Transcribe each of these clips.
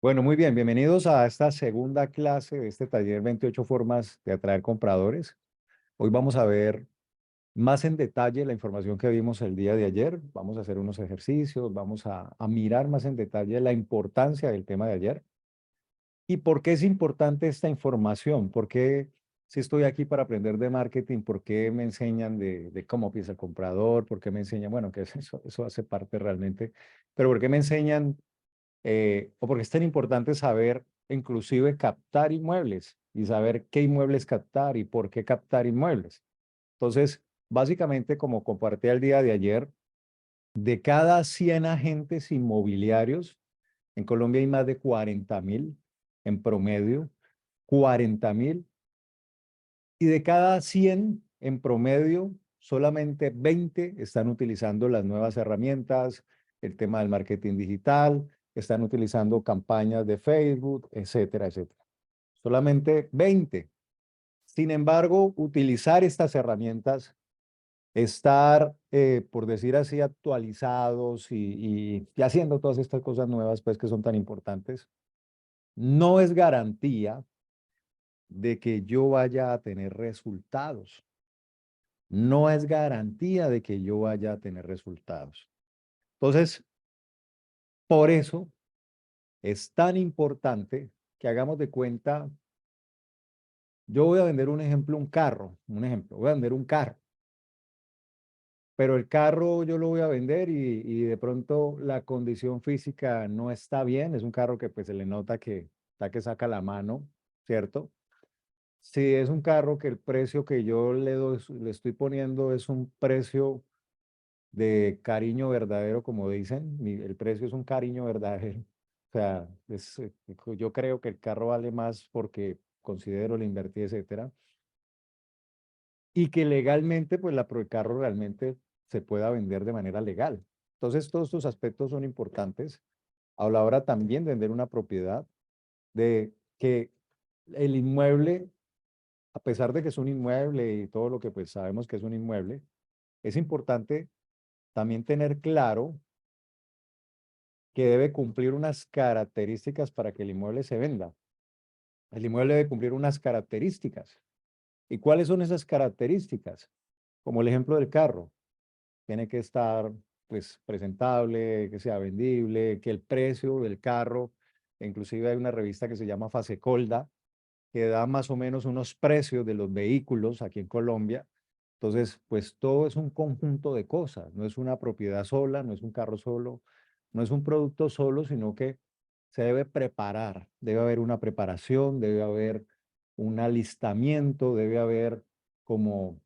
Bueno, muy bien, bienvenidos a esta segunda clase de este taller 28 formas de atraer compradores. Hoy vamos a ver más en detalle la información que vimos el día de ayer. Vamos a hacer unos ejercicios, vamos a mirar más en detalle la importancia del tema de ayer y por qué es importante esta información, por qué si estoy aquí para aprender de marketing, por qué me enseñan de cómo piensa el comprador, por qué me enseñan, bueno, que eso hace parte realmente, pero por qué me enseñan o porque es tan importante saber inclusive captar inmuebles y saber qué inmuebles captar y por qué captar inmuebles. Entonces, básicamente, como compartí el día de ayer, de cada 100 agentes inmobiliarios, en Colombia hay más de 40.000 en promedio, 40.000, y de cada 100 en promedio, solamente 20 están utilizando las nuevas herramientas, el tema del marketing digital, están utilizando campañas de Facebook, etcétera, etcétera. Solamente 20. Sin embargo, utilizar estas herramientas, estar, por decir así, actualizados y haciendo todas estas cosas nuevas, pues que son tan importantes, no es garantía de que yo vaya a tener resultados. No es garantía de que yo vaya a tener resultados. Entonces, por eso es tan importante que hagamos de cuenta, yo voy a vender un ejemplo, un ejemplo, voy a vender un carro, pero el carro yo lo voy a vender y de pronto la condición física no está bien, es un carro que pues se le nota que está que saca la mano, ¿cierto? Si es un carro que el precio que yo le doy, le estoy poniendo es un precio de cariño verdadero, como dicen. El precio es un cariño verdadero. O sea, yo creo que el carro vale más porque considero, le invertí, etcétera. Y que legalmente, pues el carro realmente se pueda vender de manera legal. Entonces, todos estos aspectos son importantes a la hora también de vender una propiedad, de que el inmueble, a pesar de que es un inmueble y todo lo que pues sabemos que es un inmueble, es importante también tener claro que debe cumplir unas características para que el inmueble se venda. El inmueble debe cumplir unas características. ¿Y cuáles son esas características? Como el ejemplo del carro. Tiene que estar pues presentable, que sea vendible, que el precio del carro, inclusive hay una revista que se llama Fasecolda, que da más o menos unos precios de los vehículos aquí en Colombia. Entonces, pues todo es un conjunto de cosas, no es una propiedad sola, no es un carro solo, no es un producto solo, sino que se debe preparar, debe haber una preparación, debe haber un alistamiento, debe haber como,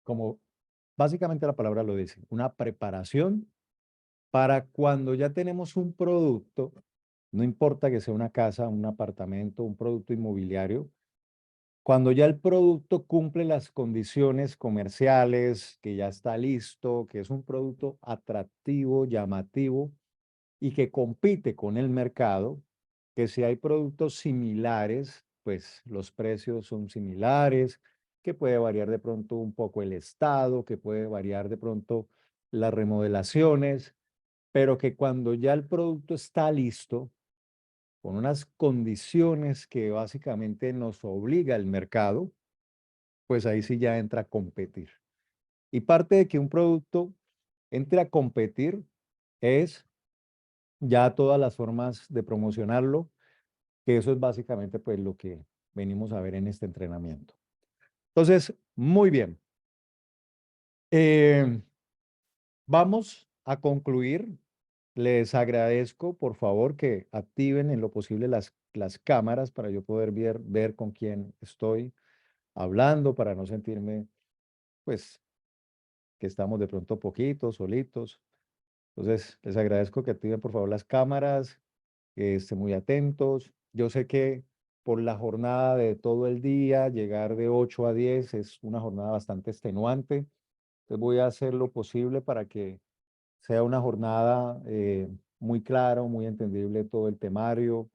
como básicamente la palabra lo dice, una preparación para cuando ya tenemos un producto, no importa que sea una casa, un apartamento, un producto inmobiliario, cuando ya el producto cumple las condiciones comerciales, que ya está listo, que es un producto atractivo, llamativo y que compite con el mercado, que si hay productos similares, pues los precios son similares, que puede variar de pronto un poco el estado, que puede variar de pronto las remodelaciones, pero que cuando ya el producto está listo, con unas condiciones que básicamente nos obliga el mercado, pues ahí sí ya entra a competir. Y parte de que un producto entre a competir es ya todas las formas de promocionarlo, que eso es básicamente pues lo que venimos a ver en este entrenamiento. Entonces, muy bien. Eh, Vamos a concluir. Les agradezco, por favor, que activen en lo posible las cámaras para yo poder ver con quién estoy hablando, para no sentirme, pues, que estamos de pronto poquitos, solitos. Entonces, les agradezco que activen, por favor, las cámaras, que estén muy atentos. Yo sé que por la jornada de todo el día, llegar de 8 a 10 es una jornada bastante extenuante. Entonces, voy a hacer lo posible para que sea una jornada muy clara, muy entendible todo el temario.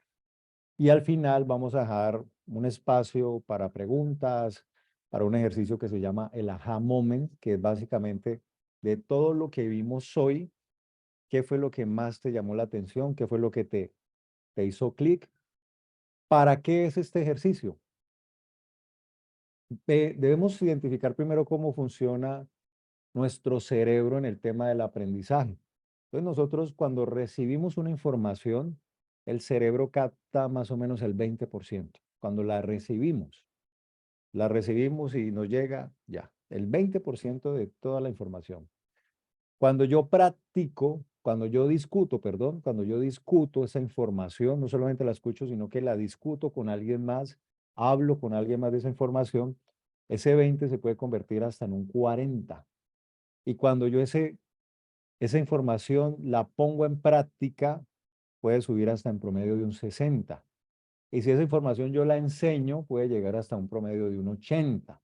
Y al final vamos a dejar un espacio para preguntas, para un ejercicio que se llama el aha moment, que es básicamente de todo lo que vimos hoy, ¿qué fue lo que más te llamó la atención? ¿Qué fue lo que te te hizo clic. ¿Para qué es este ejercicio? Debemos identificar primero cómo funciona nuestro cerebro en el tema del aprendizaje. Entonces nosotros cuando recibimos una información, el cerebro capta más o menos el 20%. Cuando la recibimos y nos llega ya, el 20% de toda la información. Cuando yo practico, cuando yo discuto, perdón, cuando yo discuto esa información, no solamente la escucho, sino que la discuto con alguien más, hablo con alguien más de esa información, ese 20 se puede convertir hasta en un 40. Y cuando yo esa información la pongo en práctica, puede subir hasta en promedio de un 60. Y si esa información yo la enseño, puede llegar hasta un promedio de un 80.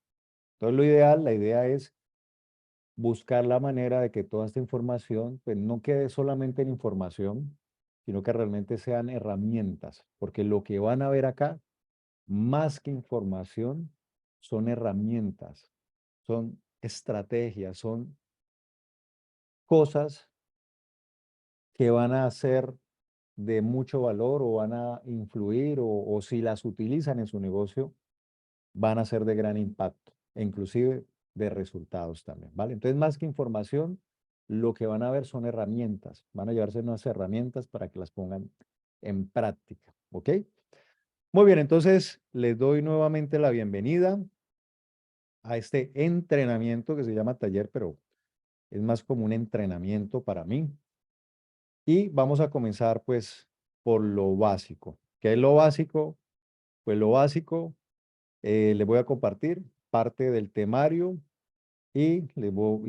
Entonces lo ideal, la idea es buscar la manera de que toda esta información pues, no quede solamente en información, sino que realmente sean herramientas, porque lo que van a ver acá, más que información, son herramientas, son estrategias, son cosas que van a ser de mucho valor o van a influir o si las utilizan en su negocio, van a ser de gran impacto, e inclusive de resultados también, ¿vale? Entonces, más que información, lo que van a ver son herramientas. Van a llevarse unas herramientas para que las pongan en práctica, ¿ok? Muy bien, entonces les doy nuevamente la bienvenida a este entrenamiento que se llama taller, pero es más como un entrenamiento para mí. Y vamos a comenzar pues por lo básico. ¿Qué es lo básico? Pues lo básico, les voy a compartir parte del temario y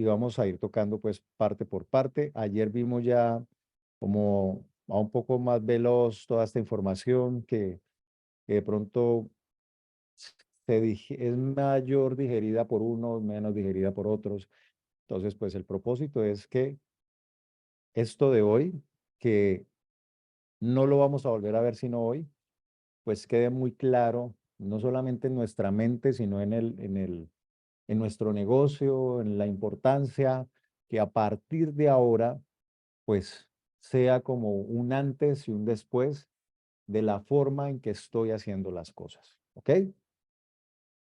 vamos a ir tocando pues parte por parte. Ayer vimos ya como a un poco más veloz toda esta información que de pronto es mayor digerida por unos, menos digerida por otros. Entonces, pues el propósito es que esto de hoy, que no lo vamos a volver a ver sino hoy, pues quede muy claro, no solamente en nuestra mente, sino en nuestro negocio, en la importancia que a partir de ahora, pues sea como un antes y un después de la forma en que estoy haciendo las cosas. ¿Ok?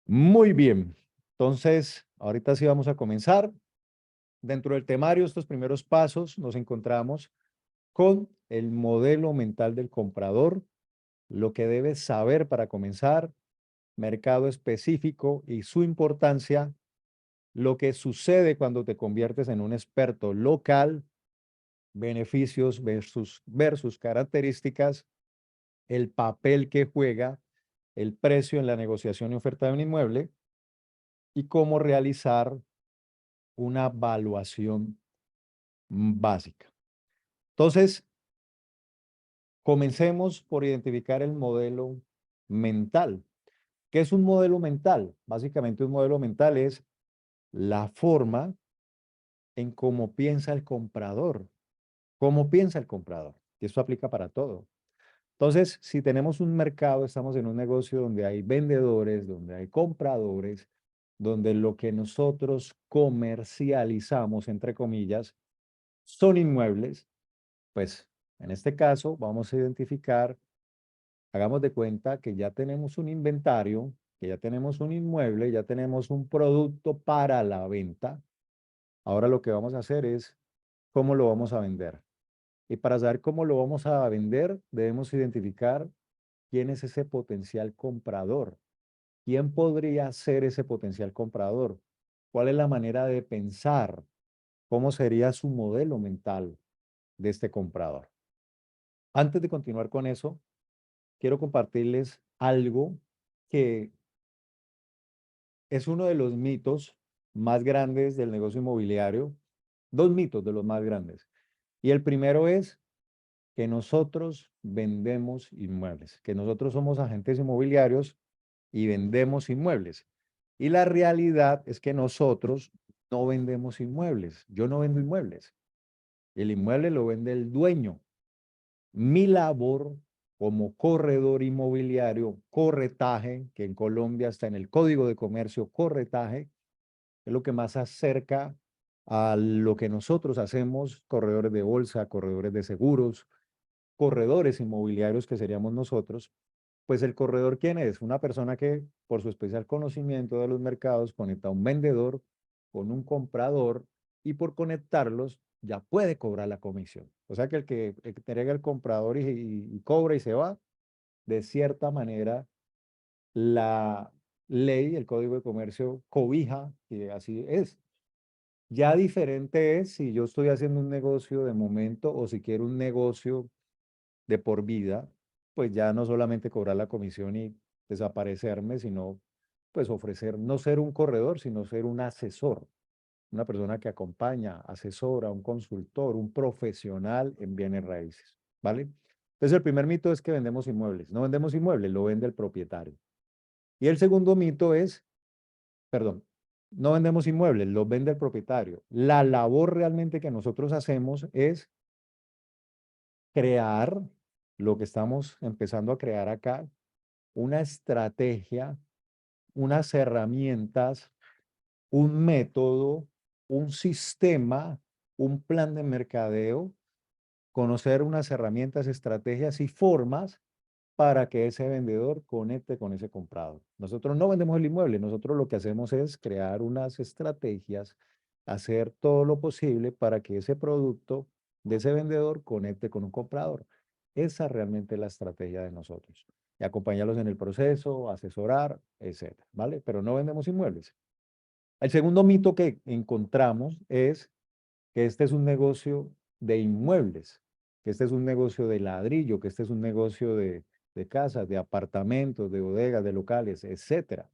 Muy bien. Entonces, ahorita sí vamos a comenzar. Dentro del temario, estos primeros pasos, nos encontramos con el modelo mental del comprador, lo que debes saber para comenzar, mercado específico y su importancia, lo que sucede cuando te conviertes en un experto local, beneficios versus características, el papel que juega el precio en la negociación y oferta de un inmueble y cómo realizar una evaluación básica. Entonces, comencemos por identificar el modelo mental. ¿Qué es un modelo mental? Básicamente un modelo mental es la forma en cómo piensa el comprador. ¿Cómo piensa el comprador? Y esto aplica para todo. Entonces, si tenemos un mercado, estamos en un negocio donde hay vendedores, donde hay compradores, donde lo que nosotros comercializamos, entre comillas, son inmuebles, pues en este caso vamos a identificar, hagamos de cuenta que ya tenemos un inventario, que ya tenemos un inmueble, ya tenemos un producto para la venta. Ahora lo que vamos a hacer es cómo lo vamos a vender. Y para saber cómo lo vamos a vender, debemos identificar quién es ese potencial comprador. ¿Quién podría ser ese potencial comprador? ¿Cuál es la manera de pensar? ¿Cómo sería su modelo mental de este comprador? Antes de continuar con eso, quiero compartirles algo que es uno de los mitos más grandes del negocio inmobiliario. Dos mitos de los más grandes. Y el primero es que nosotros vendemos inmuebles, que nosotros somos agentes inmobiliarios y vendemos inmuebles. Y la realidad es que nosotros no vendemos inmuebles. Yo no vendo inmuebles. El inmueble lo vende el dueño. Mi labor como corredor inmobiliario, corretaje, que en Colombia está en el Código de Comercio, corretaje, es lo que más acerca a lo que nosotros hacemos, corredores de bolsa, corredores de seguros, corredores inmobiliarios que seríamos nosotros, pues el corredor, ¿quién es? Una persona que por su especial conocimiento de los mercados conecta a un vendedor con un comprador y por conectarlos ya puede cobrar la comisión. O sea que el que entrega el comprador y cobra y se va, de cierta manera, la ley, el Código de Comercio cobija que así es. Ya diferente es si yo estoy haciendo un negocio de momento o si quiero un negocio de por vida, pues ya no solamente cobrar la comisión y desaparecerme, sino pues ofrecer, no ser un corredor, sino ser un asesor, una persona que acompaña, asesora, un consultor, un profesional en bienes raíces, ¿vale? Entonces el primer mito es que vendemos inmuebles. No vendemos inmuebles, lo vende el propietario. Y el segundo mito es, perdón, no vendemos inmuebles, los vende el propietario. La labor realmente que nosotros hacemos es crear lo que estamos empezando a crear acá, una estrategia, unas herramientas, un método, un sistema, un plan de mercadeo, conocer unas herramientas, estrategias y formas para que ese vendedor conecte con ese comprador. Nosotros no vendemos el inmueble, nosotros lo que hacemos es crear unas estrategias, hacer todo lo posible para que ese producto de ese vendedor conecte con un comprador. Esa realmente es la estrategia de nosotros. Y acompañarlos en el proceso, asesorar, etcétera, ¿vale? Pero no vendemos inmuebles. El segundo mito que encontramos es que este es un negocio de inmuebles, que este es un negocio de ladrillo, que este es un negocio de casas, de apartamentos, de bodegas, de locales, etcétera.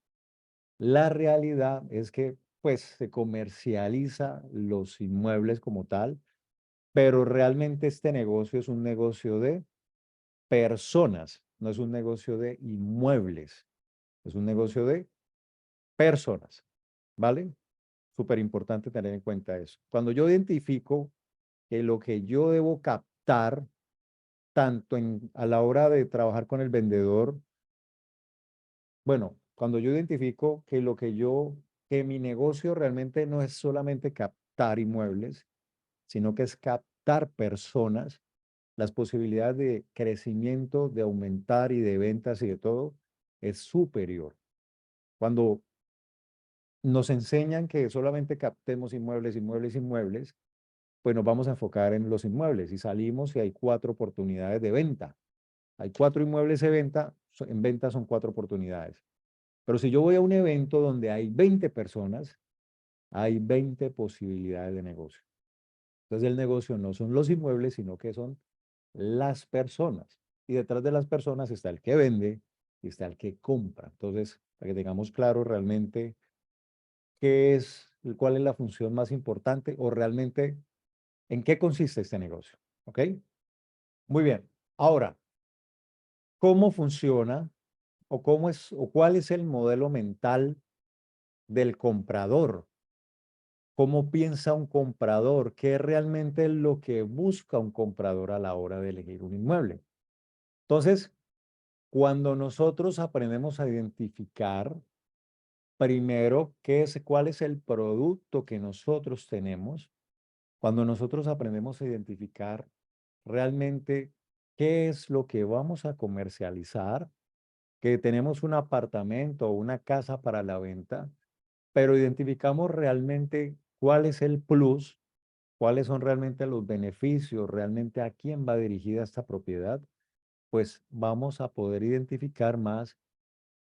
La realidad es que pues se comercializa los inmuebles como tal, pero realmente este negocio es un negocio de personas, no es un negocio de inmuebles, es un negocio de personas, ¿vale? Súper importante tener en cuenta eso. Cuando yo identifico que lo que yo debo captar, tanto a la hora de trabajar con el vendedor, bueno, cuando yo identifico que que mi negocio realmente no es solamente captar inmuebles, sino que es captar personas, las posibilidades de crecimiento, de aumentar y de ventas y de todo, es superior. Cuando nos enseñan que solamente captemos inmuebles, inmuebles, inmuebles, pues nos vamos a enfocar en los inmuebles y salimos y hay 4 oportunidades de venta. Hay 4 inmuebles en venta son 4 oportunidades. Pero si yo voy a un evento donde hay 20 personas, hay 20 posibilidades de negocio. Entonces el negocio no son los inmuebles, sino que son las personas. Y detrás de las personas está el que vende y está el que compra. Entonces, para que tengamos claro realmente cuál es la función más importante o realmente en qué consiste este negocio. ¿Ok? Muy bien. Ahora, ¿cómo funciona o cuál es el modelo mental del comprador? ¿Cómo piensa un comprador? ¿Qué es realmente lo que busca un comprador a la hora de elegir un inmueble? Entonces, cuando nosotros aprendemos a identificar primero cuál es el producto que nosotros tenemos, cuando nosotros aprendemos a identificar realmente qué es lo que vamos a comercializar, que tenemos un apartamento o una casa para la venta, pero identificamos realmente cuál es el plus, cuáles son realmente los beneficios, realmente a quién va dirigida esta propiedad, pues vamos a poder identificar más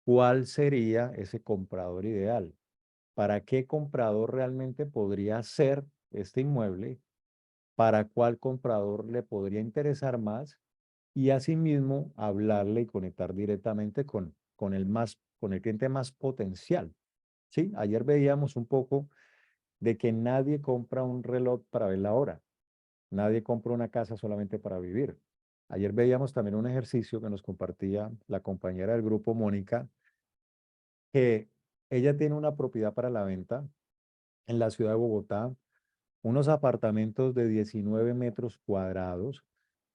cuál sería ese comprador ideal. ¿Para qué comprador realmente podría ser este inmueble? ¿Para cuál comprador le podría interesar más? Y asimismo hablarle y conectar directamente con el cliente más potencial. ¿Sí? Ayer veíamos un poco de que nadie compra un reloj para ver la hora. Nadie compra una casa solamente para vivir. Ayer veíamos también un ejercicio que nos compartía la compañera del grupo, Mónica, que ella tiene una propiedad para la venta en la ciudad de Bogotá, unos apartamentos de 19 metros cuadrados,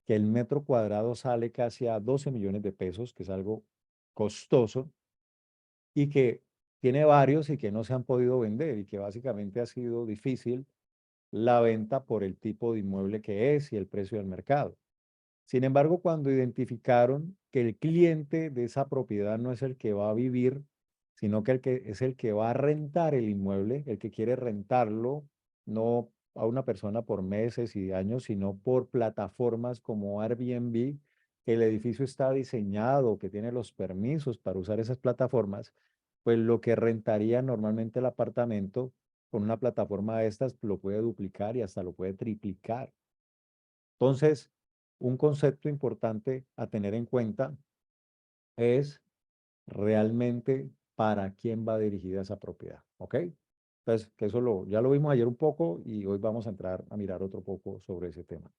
que el metro cuadrado sale casi a 12 millones de pesos, que es algo costoso, y que tiene varios y que no se han podido vender y que básicamente ha sido difícil la venta por el tipo de inmueble que es y el precio del mercado. Sin embargo, cuando identificaron que el cliente de esa propiedad no es el que va a vivir, sino que es el que va a rentar el inmueble, el que quiere rentarlo, no a una persona por meses y años, sino por plataformas como Airbnb, que el edificio está diseñado, que tiene los permisos para usar esas plataformas, pues lo que rentaría normalmente el apartamento con una plataforma de estas lo puede duplicar y hasta lo puede triplicar. Entonces, un concepto importante a tener en cuenta es realmente para quién va dirigida esa propiedad, ¿ok? Entonces, que eso ya lo vimos ayer un poco y hoy vamos a entrar a mirar otro poco sobre ese tema.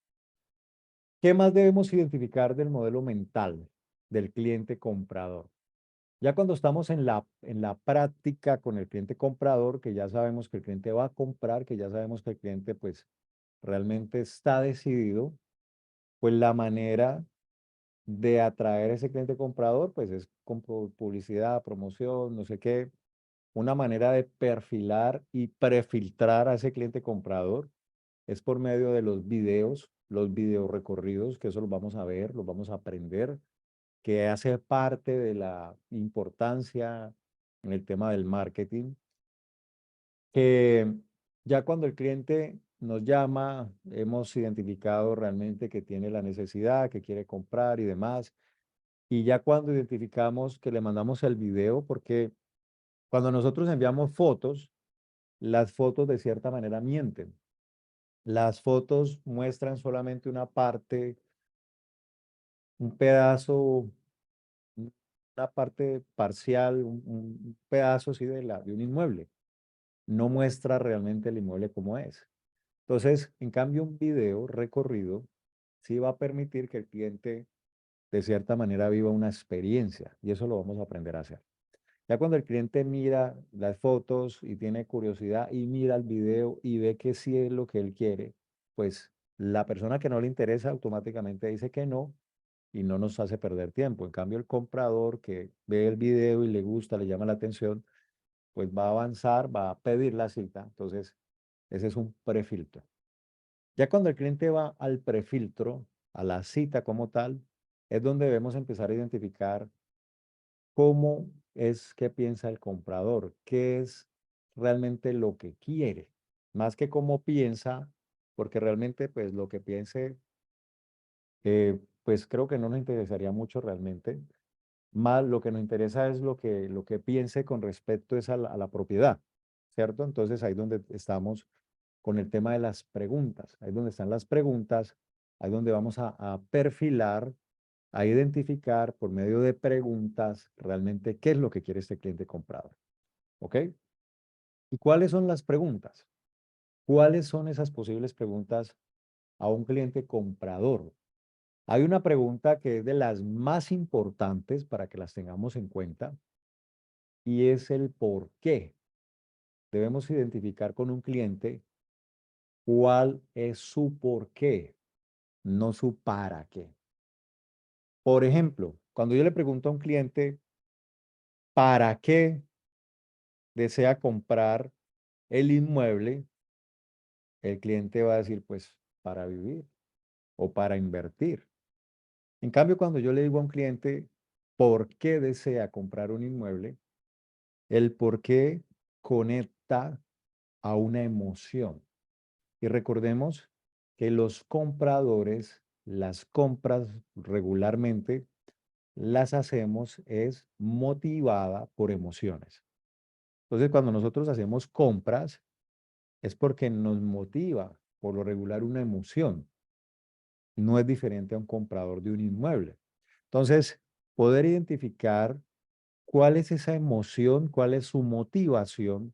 ¿Qué más debemos identificar del modelo mental del cliente comprador? Ya cuando estamos en la práctica con el cliente comprador, que ya sabemos que el cliente va a comprar, que ya sabemos que el cliente pues realmente está decidido, pues la manera de atraer a ese cliente comprador, pues es con publicidad, promoción, no sé qué, una manera de perfilar y prefiltrar a ese cliente comprador es por medio de los videos recorridos, que eso los vamos a ver, los vamos a aprender, que hace parte de la importancia en el tema del marketing, que ya cuando el cliente nos llama, hemos identificado realmente que tiene la necesidad, que quiere comprar y demás. Y ya cuando identificamos que le mandamos el video, porque cuando nosotros enviamos fotos, las fotos de cierta manera mienten. Las fotos muestran solamente una parte, un pedazo, una parte parcial, un pedazo así de un inmueble. No muestra realmente el inmueble como es. Entonces, en cambio, un video recorrido sí va a permitir que el cliente de cierta manera viva una experiencia y eso lo vamos a aprender a hacer. Ya cuando el cliente mira las fotos y tiene curiosidad y mira el video y ve que sí es lo que él quiere, pues la persona que no le interesa automáticamente dice que no y no nos hace perder tiempo. En cambio, el comprador que ve el video y le gusta, le llama la atención, pues va a avanzar, va a pedir la cita. Entonces, ese es un prefiltro. Ya cuando el cliente va al prefiltro, a la cita como tal, es donde debemos empezar a identificar cómo es que piensa el comprador, qué es realmente lo que quiere, más que cómo piensa, porque realmente pues lo que piense, pues creo que no nos interesaría mucho realmente, más lo que nos interesa es lo que piense con respecto es a la propiedad, ¿cierto? Entonces ahí es donde estamos con el tema de las preguntas, ahí es donde están las preguntas, ahí es donde vamos a perfilar, a identificar por medio de preguntas realmente qué es lo que quiere este cliente comprador. ¿Ok? ¿Y cuáles son las preguntas? ¿Cuáles son esas posibles preguntas a un cliente comprador? Hay una pregunta que es de las más importantes para que las tengamos en cuenta y es el por qué. Debemos identificar con un cliente cuál es su por qué, no su para qué. Por ejemplo, cuando yo le pregunto a un cliente, ¿para qué desea comprar el inmueble? El cliente va a decir, pues, para vivir o para invertir. En cambio, cuando yo le digo a un cliente, ¿por qué desea comprar un inmueble? El por qué conecta a una emoción. Y recordemos que los compradores, las compras regularmente, las hacemos es motivada por emociones. Entonces, cuando nosotros hacemos compras, es porque nos motiva por lo regular una emoción. No es diferente a un comprador de un inmueble. Entonces, poder identificar cuál es esa emoción, cuál es su motivación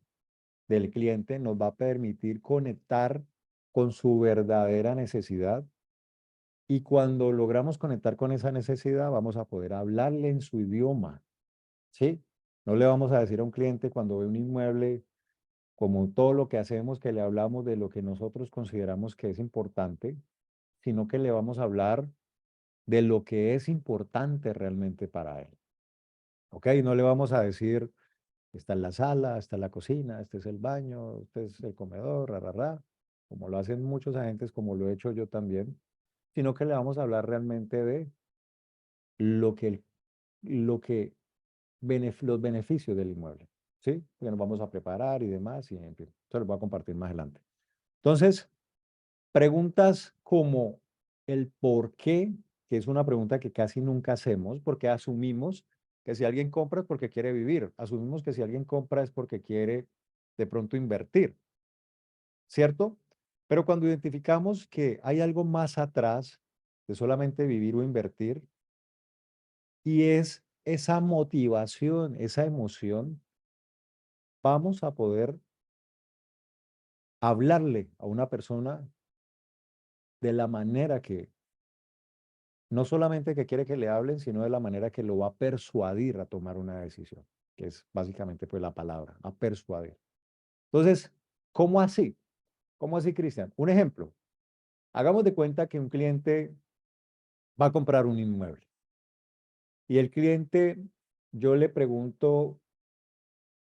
del cliente nos va a permitir conectar con su verdadera necesidad y cuando logramos conectar con esa necesidad vamos a poder hablarle en su idioma, ¿sí? No le vamos a decir a un cliente cuando ve un inmueble, como todo lo que hacemos, que le hablamos de lo que nosotros consideramos que es importante, sino que le vamos a hablar de lo que es importante realmente para él. ¿Ok? No le vamos a decir, está en la sala, está en la cocina, este es el baño, este es el comedor, ra, ra, ra, como lo hacen muchos agentes, como lo he hecho yo también. sino que le vamos a hablar realmente de lo que, lo que los beneficios del inmueble, ¿sí? Que nos vamos a preparar y demás, y en fin, eso lo voy a compartir más adelante. Entonces, preguntas como el por qué, que es una pregunta que casi nunca hacemos, porque asumimos que si alguien compra es porque quiere vivir, asumimos que si alguien compra es porque quiere de pronto invertir, ¿cierto? Pero cuando identificamos que hay algo más atrás de solamente vivir o invertir, y es esa motivación, esa emoción, vamos a poder hablarle a una persona de la manera que, no solamente que quiere que le hablen, sino de la manera que lo va a persuadir a tomar una decisión, que es básicamente pues la palabra, a persuadir. Entonces, ¿cómo así? ¿Cómo así, Cristian? Un ejemplo. Hagamos de cuenta que un cliente va a comprar un inmueble y el cliente, yo le pregunto,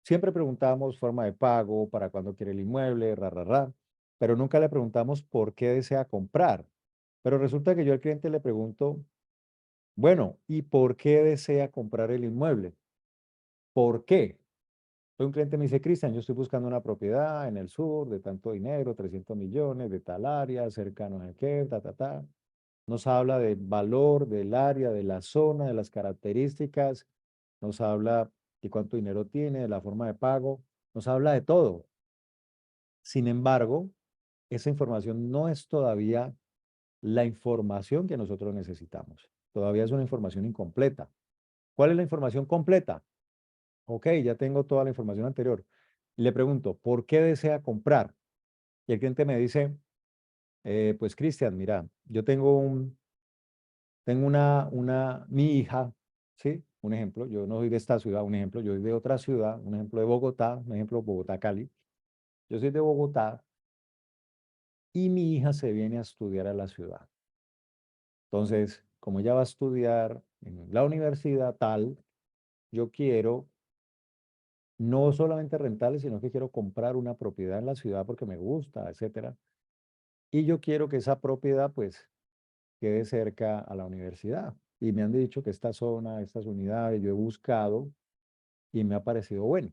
siempre preguntamos forma de pago, para cuándo quiere el inmueble, pero nunca le preguntamos por qué desea comprar. Pero resulta que yo al cliente le pregunto, bueno, ¿y por qué desea comprar el inmueble? ¿Por qué? Entonces un cliente me dice, Cristian, yo estoy buscando una propiedad en el sur de tanto dinero, 300 millones, de tal área, cercano a qué, ta, ta, ta. Nos habla del valor del área, de la zona, de las características, nos habla de cuánto dinero tiene, de la forma de pago, nos habla de todo. Sin embargo, esa información no es todavía la información que nosotros necesitamos. Todavía es una información incompleta. ¿Cuál es la información completa? Ok, ya tengo toda la información anterior. Le pregunto, ¿por qué desea comprar? Y el cliente me dice, pues Cristian, mira, yo tengo mi hija, ¿sí? Un ejemplo, yo no soy de esta ciudad, un ejemplo, yo soy de otra ciudad, un ejemplo de Bogotá, un ejemplo Bogotá-Cali. Yo soy de Bogotá y mi hija se viene a estudiar a la ciudad. Entonces, como ella va a estudiar en la universidad tal, yo quiero no solamente rentarle, sino que quiero comprar una propiedad en la ciudad porque me gusta, etcétera. Y yo quiero que esa propiedad, pues, quede cerca a la universidad. Y me han dicho que esta zona, estas unidades, yo he buscado y me ha parecido bueno.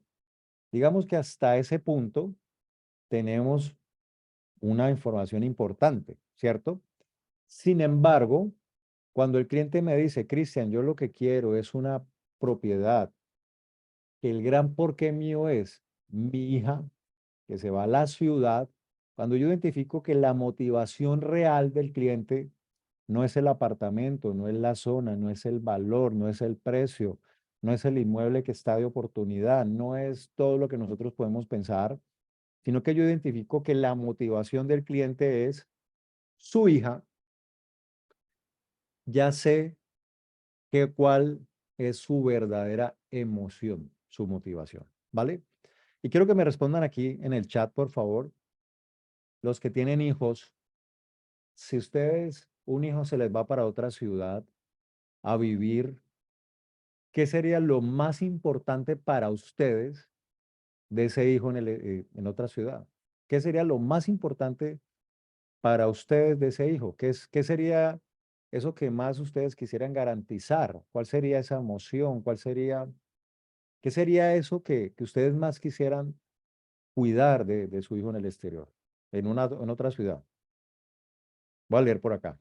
Digamos que hasta ese punto tenemos una información importante, ¿cierto? Sin embargo, cuando el cliente me dice, Cristian, yo lo que quiero es una propiedad, que el gran porqué mío es mi hija, que se va a la ciudad, cuando yo identifico que la motivación real del cliente no es el apartamento, no es la zona, no es el valor, no es el precio, no es el inmueble que está de oportunidad, no es todo lo que nosotros podemos pensar, sino que yo identifico que la motivación del cliente es su hija, ya sé cuál es su verdadera emoción, su motivación, ¿vale? Y quiero que me respondan aquí en el chat, por favor, los que tienen hijos, si ustedes, un hijo se les va para otra ciudad a vivir, ¿qué sería lo más importante para ustedes de ese hijo en otra ciudad? ¿Qué sería lo más importante para ustedes de ese hijo? ¿Qué sería eso que más ustedes quisieran garantizar? ¿Cuál sería esa emoción? ¿Qué sería eso que ustedes más quisieran cuidar de su hijo en el exterior, en otra ciudad? Voy a leer por acá.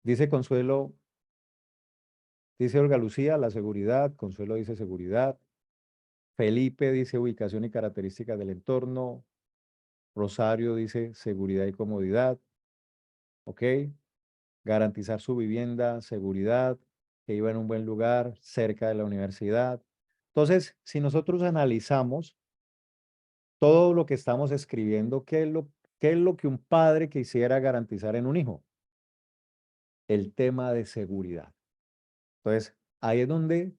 Dice Consuelo, dice Olga Lucía, la seguridad. Consuelo dice seguridad. Felipe dice ubicación y características del entorno. Rosario dice seguridad y comodidad. ¿Ok? Garantizar su vivienda, seguridad, que iba en un buen lugar, cerca de la universidad. Entonces, si nosotros analizamos todo lo que estamos escribiendo, qué es lo que un padre quisiera garantizar en un hijo? El tema de seguridad. Entonces, ahí es donde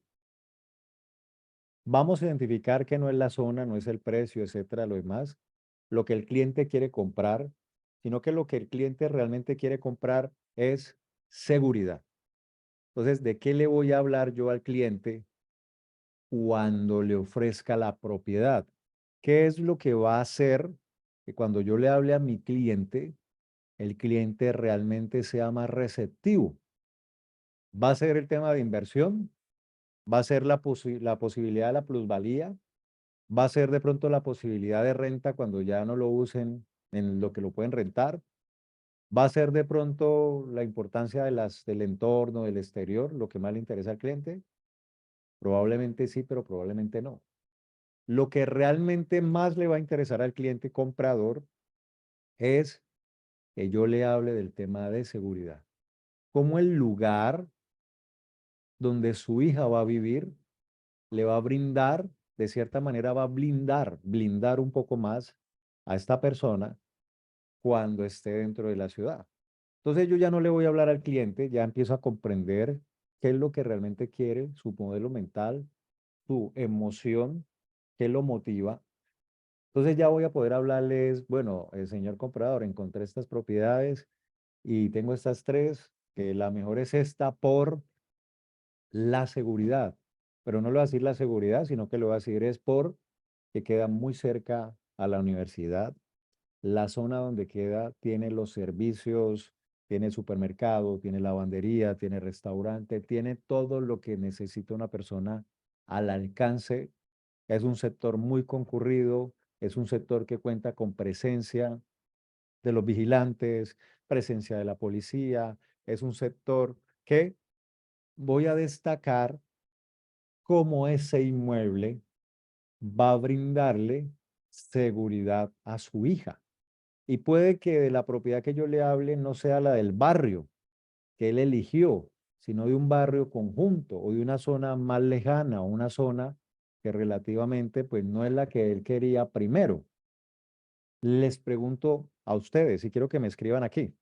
vamos a identificar que no es la zona, no es el precio, etcétera, lo demás, lo que el cliente quiere comprar, sino que lo que el cliente realmente quiere comprar es seguridad. Entonces, ¿de qué le voy a hablar yo al cliente cuando le ofrezca la propiedad? ¿Qué es lo que va a hacer que cuando yo le hable a mi cliente el cliente realmente sea más receptivo. ¿Va a ser el tema de inversión? ¿Va a ser la posibilidad de la plusvalía? ¿Va a ser de pronto la posibilidad de renta cuando ya no lo usen en lo que lo pueden rentar? ¿Va a ser de pronto la importancia del entorno, del exterior, lo que más le interesa al cliente? Probablemente sí, pero probablemente no. Lo que realmente más le va a interesar al cliente comprador es que yo le hable del tema de seguridad. Cómo el lugar donde su hija va a vivir le va a brindar, de cierta manera va a blindar un poco más a esta persona cuando esté dentro de la ciudad. Entonces yo ya no le voy a hablar al cliente, ya empiezo a comprender qué es lo que realmente quiere, su modelo mental, su emoción, qué lo motiva. Entonces ya voy a poder hablarles, bueno, señor comprador, encontré estas propiedades y tengo estas tres, que la mejor es esta por la seguridad. Pero no le voy a decir la seguridad, sino que lo voy a decir es por que queda muy cerca a la universidad. La zona donde queda tiene los servicios, tiene supermercado, tiene lavandería, tiene restaurante, tiene todo lo que necesita una persona al alcance. Es un sector muy concurrido, es un sector que cuenta con presencia de los vigilantes, presencia de la policía, es un sector que voy a destacar cómo ese inmueble va a brindarle seguridad a su hija. Y puede que de la propiedad que yo le hable no sea la del barrio que él eligió, sino de un barrio conjunto o de una zona más lejana o una zona que relativamente pues no es la que él quería primero. Les pregunto a ustedes y quiero que me escriban aquí.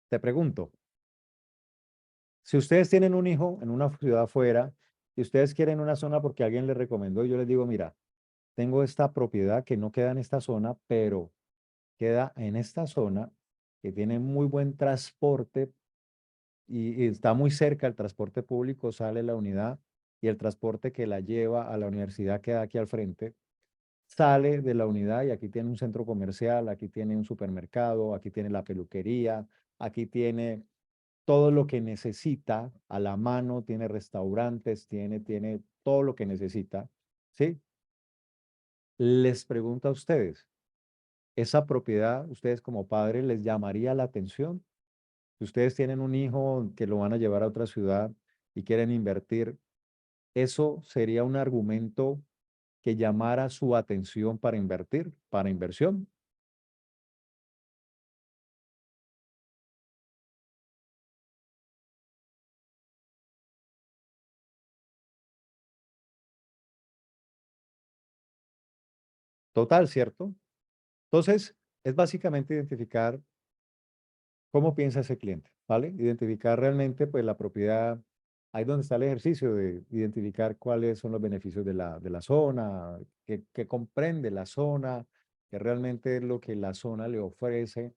Te pregunto, si ustedes tienen un hijo en una ciudad afuera y ustedes quieren una zona porque alguien les recomendó, yo les digo, mira, tengo esta propiedad que no queda en esta zona, pero queda en esta zona que tiene muy buen transporte y está muy cerca el transporte público, sale la unidad y el transporte que la lleva a la universidad queda aquí al frente, sale de la unidad y aquí tiene un centro comercial, aquí tiene un supermercado, aquí tiene la peluquería, aquí tiene todo lo que necesita a la mano, tiene restaurantes, tiene todo lo que necesita, ¿sí? Les pregunto a ustedes, ¿esa propiedad, ustedes como padres, les llamaría la atención? Si ustedes tienen un hijo que lo van a llevar a otra ciudad y quieren invertir, ¿eso sería un argumento que llamara su atención para invertir, para inversión? Total, ¿cierto? Entonces, es básicamente identificar cómo piensa ese cliente, ¿vale? Identificar realmente, pues, la propiedad, ahí donde está el ejercicio de identificar cuáles son los beneficios de la zona, qué comprende la zona, qué realmente es lo que la zona le ofrece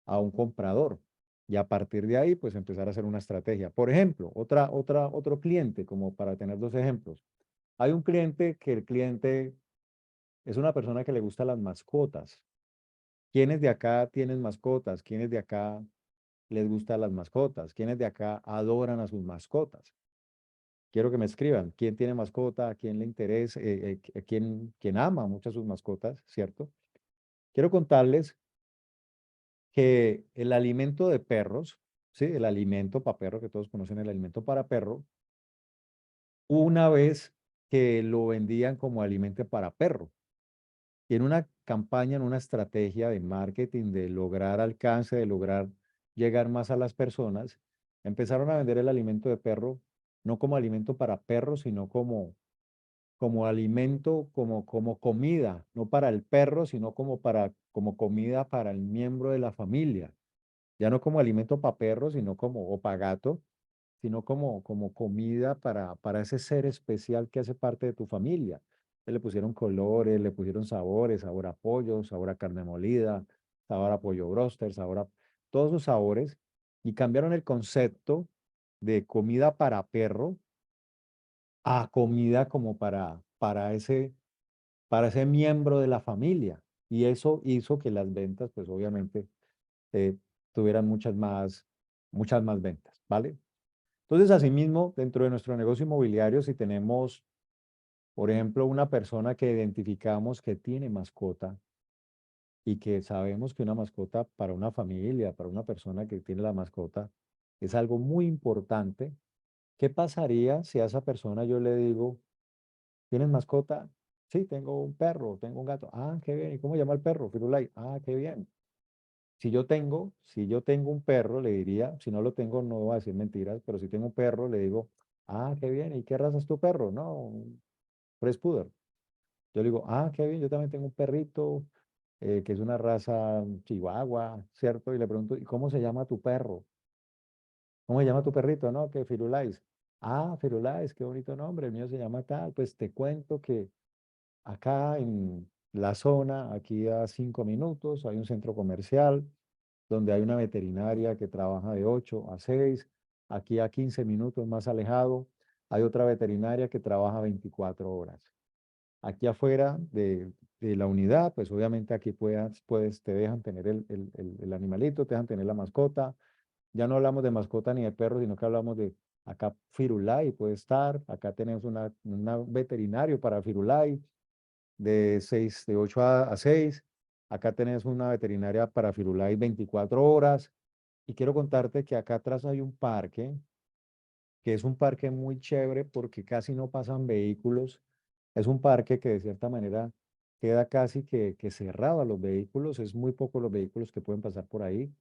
a un comprador. Y a partir de ahí, pues empezar a hacer una estrategia. Por ejemplo, otro cliente, como para tener dos ejemplos. Hay un cliente que el cliente es una persona que le gusta las mascotas. ¿Quiénes de acá tienen mascotas? ¿Quiénes de acá les gustan las mascotas? ¿Quiénes de acá adoran a sus mascotas? Quiero que me escriban. ¿Quién tiene mascota? ¿A quién le interesa? ¿Quién ama mucho a sus mascotas? ¿Cierto? Quiero contarles que el alimento de perros, ¿sí? El alimento para perro, que todos conocen el alimento para perro, una vez que lo vendían como alimento para perro. Y en una campaña, en una estrategia de marketing, de lograr alcance, de lograr llegar más a las personas, empezaron a vender el alimento de perro no como alimento para perros, sino como alimento, como comida, no para el perro, sino como comida para el miembro de la familia. Ya no como alimento para perros, sino o para gato, sino como comida para ese ser especial que hace parte de tu familia. Le pusieron colores, le pusieron sabores, sabor a pollo, sabor a carne molida, sabor a pollo broster, todos esos sabores, y cambiaron el concepto de comida para perro a comida como para ese miembro de la familia. Y eso hizo que las ventas, pues obviamente, eh, tuvieran muchas más ventas, ¿vale? Entonces, asimismo, dentro de nuestro negocio inmobiliario, si tenemos, por ejemplo, una persona que identificamos que tiene mascota y que sabemos que una mascota para una familia, para una persona que tiene la mascota, es algo muy importante. ¿Qué pasaría si a esa persona yo le digo, ¿tienes mascota? Sí, tengo un perro, tengo un gato. Ah, qué bien. ¿Y cómo llama el perro? Firulai. Ah, qué bien. Si yo tengo un perro, le diría, si no lo tengo, no voy a decir mentiras, pero si tengo un perro, le digo, ah, qué bien. ¿Y qué raza es tu perro? No, un French Poodle. Yo le digo, ah, qué bien. Yo también tengo un perrito que es una raza chihuahua, ¿cierto? Y le pregunto, ¿y cómo se llama tu perro? ¿Cómo se llama tu perrito? No, que Firulais. Ah, Firulais, qué bonito nombre. El mío se llama tal. Pues te cuento que acá en la zona, aquí a 5 minutos, hay un centro comercial donde hay una veterinaria que trabaja de 8 a 6. Aquí a 15 minutos más alejado, hay otra veterinaria que trabaja 24 horas. Aquí afuera de la unidad, pues obviamente aquí te dejan tener el animalito, te dejan tener la mascota. Ya no hablamos de mascota ni de perro, sino que hablamos de acá Firulai puede estar, acá tenemos una veterinario para Firulai de 8 a 6. Acá tenés una veterinaria para Firulai 24 horas. Y quiero contarte que acá atrás hay un parque, que es un parque muy chévere porque casi no pasan vehículos. Es un parque que de cierta manera queda casi que cerrado a los vehículos. Es muy poco los vehículos que pueden pasar por ahí.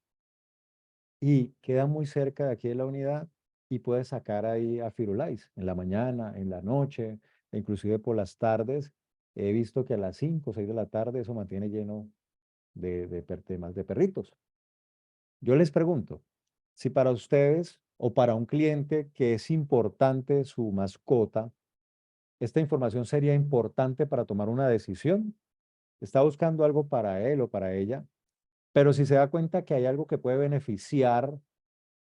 Y queda muy cerca de aquí de la unidad y puedes sacar ahí a Firulais en la mañana, en la noche, e inclusive por las tardes. He visto que a las 5 o 6 de la tarde eso mantiene lleno temas de perritos. Yo les pregunto, si para ustedes o para un cliente que es importante su mascota, esta información sería importante para tomar una decisión, está buscando algo para él o para ella, pero si se da cuenta que hay algo que puede beneficiar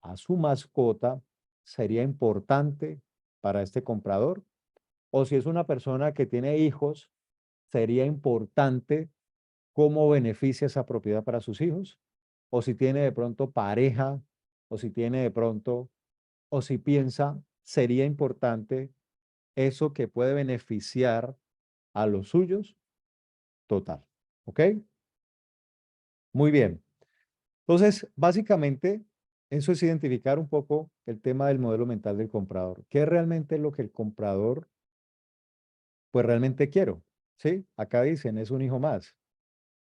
a su mascota, sería importante para este comprador. O si es una persona que tiene hijos, sería importante cómo beneficia esa propiedad para sus hijos. O si tiene de pronto pareja, o si tiene de pronto, o si piensa, sería importante eso que puede beneficiar a los suyos. Total. ¿Ok? Muy bien. Entonces, básicamente, eso es identificar un poco el tema del modelo mental del comprador. ¿Qué es realmente lo que el comprador, pues realmente quiero? ¿Sí? Acá dicen, es un hijo más.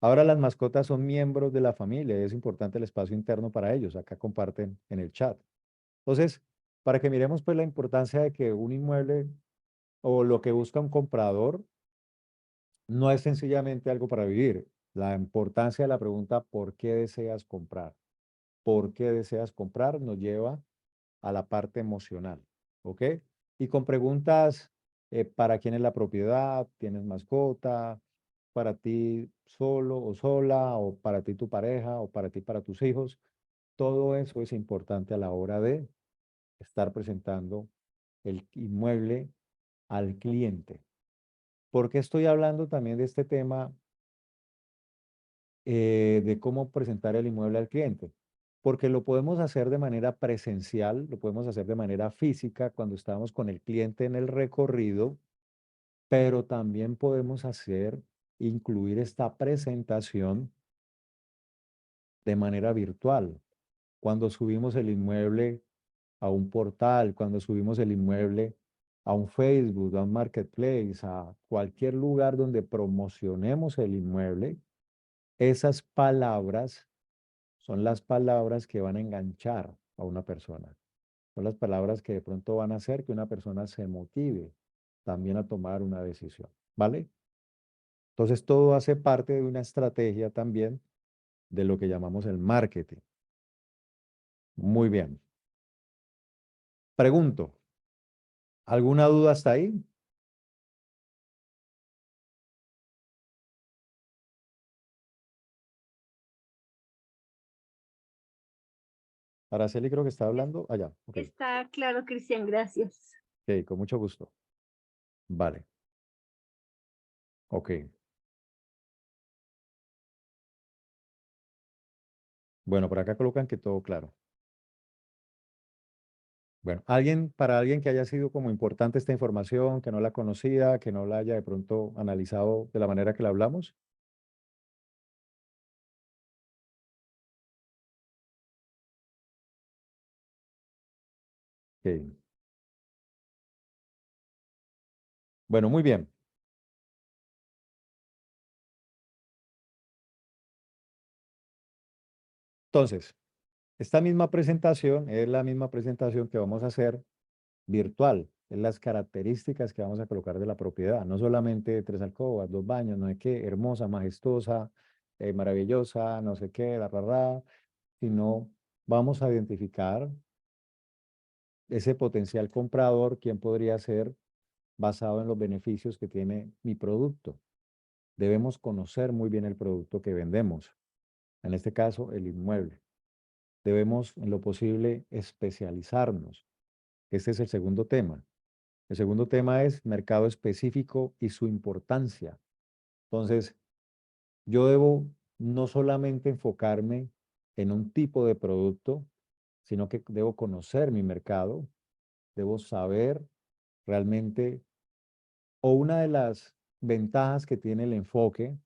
Ahora las mascotas son miembros de la familia y es importante el espacio interno para ellos. Acá comparten en el chat. Entonces, para que miremos pues la importancia de que un inmueble o lo que busca un comprador no es sencillamente algo para vivir. La importancia de la pregunta, ¿por qué deseas comprar? ¿Por qué deseas comprar? Nos lleva a la parte emocional, ¿ok? Y con preguntas, ¿para quién es la propiedad? ¿Tienes mascota? ¿Para ti solo o sola? ¿O para ti tu pareja? ¿O para ti para tus hijos? Todo eso es importante a la hora de estar presentando el inmueble al cliente. ¿Por qué estoy hablando también de este tema de cómo presentar el inmueble al cliente? Porque lo podemos hacer de manera presencial, lo podemos hacer de manera física cuando estamos con el cliente en el recorrido, pero también podemos incluir esta presentación de manera virtual. Cuando subimos el inmueble a un portal, cuando subimos el inmueble a un Facebook, a un marketplace, a cualquier lugar donde promocionemos el inmueble, esas palabras son las palabras que van a enganchar a una persona. Son las palabras que de pronto van a hacer que una persona se motive también a tomar una decisión, ¿vale? Entonces todo hace parte de una estrategia también de lo que llamamos el marketing. Muy bien. Pregunto, ¿alguna duda hasta ahí? Araceli creo que está hablando allá. Ok, Está claro, Cristian, gracias. ok, con mucho gusto. Vale, ok. Bueno, por acá colocan que todo claro. Bueno, para alguien que haya sido como importante esta información, que no la conocía, que no la haya de pronto analizado de la manera que la hablamos. Ok. Bueno, muy bien. Entonces, esta misma presentación es la misma presentación que vamos a hacer virtual. Es las características que vamos a colocar de la propiedad. No solamente tres alcobas, dos baños, no sé qué, hermosa, majestuosa, maravillosa, no sé qué, sino vamos a identificar ese potencial comprador, quién podría ser basado en los beneficios que tiene mi producto. Debemos conocer muy bien el producto que vendemos, en este caso el inmueble. Debemos, en lo posible, especializarnos. Este es el segundo tema. El segundo tema es mercado específico y su importancia. Entonces, yo debo no solamente enfocarme en un tipo de producto, sino que debo conocer mi mercado, debo saber realmente, o una de las ventajas que tiene el enfoque,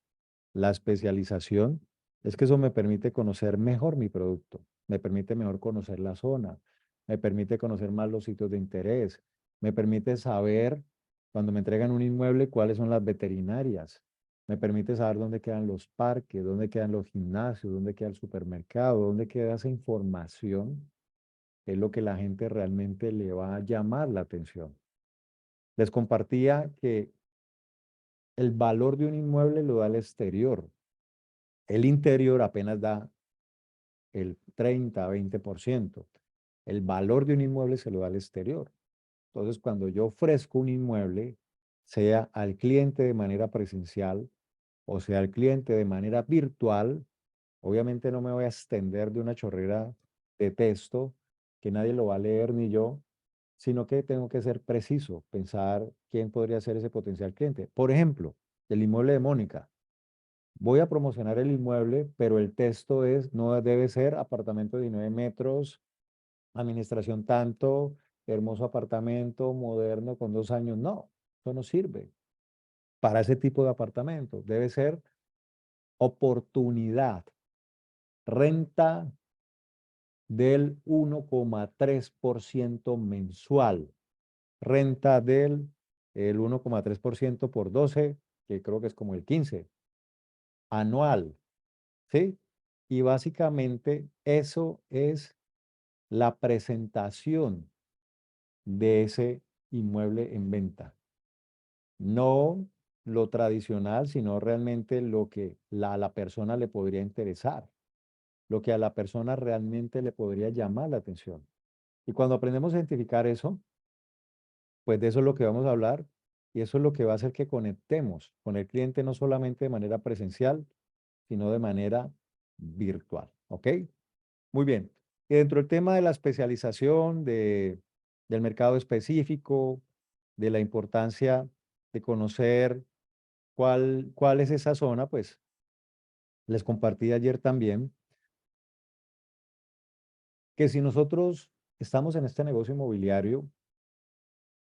la especialización, es que eso me permite conocer mejor mi producto, me permite mejor conocer la zona, me permite conocer más los sitios de interés, me permite saber cuando me entregan un inmueble cuáles son las veterinarias, me permite saber dónde quedan los parques, dónde quedan los gimnasios, dónde queda el supermercado, dónde queda esa información, que es lo que la gente realmente le va a llamar la atención. Les compartía que el valor de un inmueble lo da el exterior. El interior apenas da el 30 a 20%. El valor de un inmueble se lo da al exterior. Entonces, cuando yo ofrezco un inmueble, sea al cliente de manera presencial o sea al cliente de manera virtual, obviamente no me voy a extender de una chorrera de texto que nadie lo va a leer ni yo, sino que tengo que ser preciso, pensar quién podría ser ese potencial cliente. Por ejemplo, el inmueble de Mónica. Voy a promocionar el inmueble, pero el texto no debe ser apartamento de 19 metros, administración tanto, hermoso apartamento, moderno, con 2 años. No, eso no sirve para ese tipo de apartamento. Debe ser oportunidad, renta del 1,3% mensual, renta del el 1,3% por 12, que creo que es como el 15 anual. ¿Sí? Y básicamente eso es la presentación de ese inmueble en venta. No lo tradicional, sino realmente lo que a la persona le podría interesar, lo que a la persona realmente le podría llamar la atención. Y cuando aprendemos a identificar eso, pues de eso es lo que vamos a hablar y eso es lo que va a hacer que conectemos con el cliente no solamente de manera presencial, sino de manera virtual. ¿Ok? Muy bien. Y dentro del tema de la especialización, del mercado específico, de la importancia de conocer cuál es esa zona, pues les compartí ayer también que si nosotros estamos en este negocio inmobiliario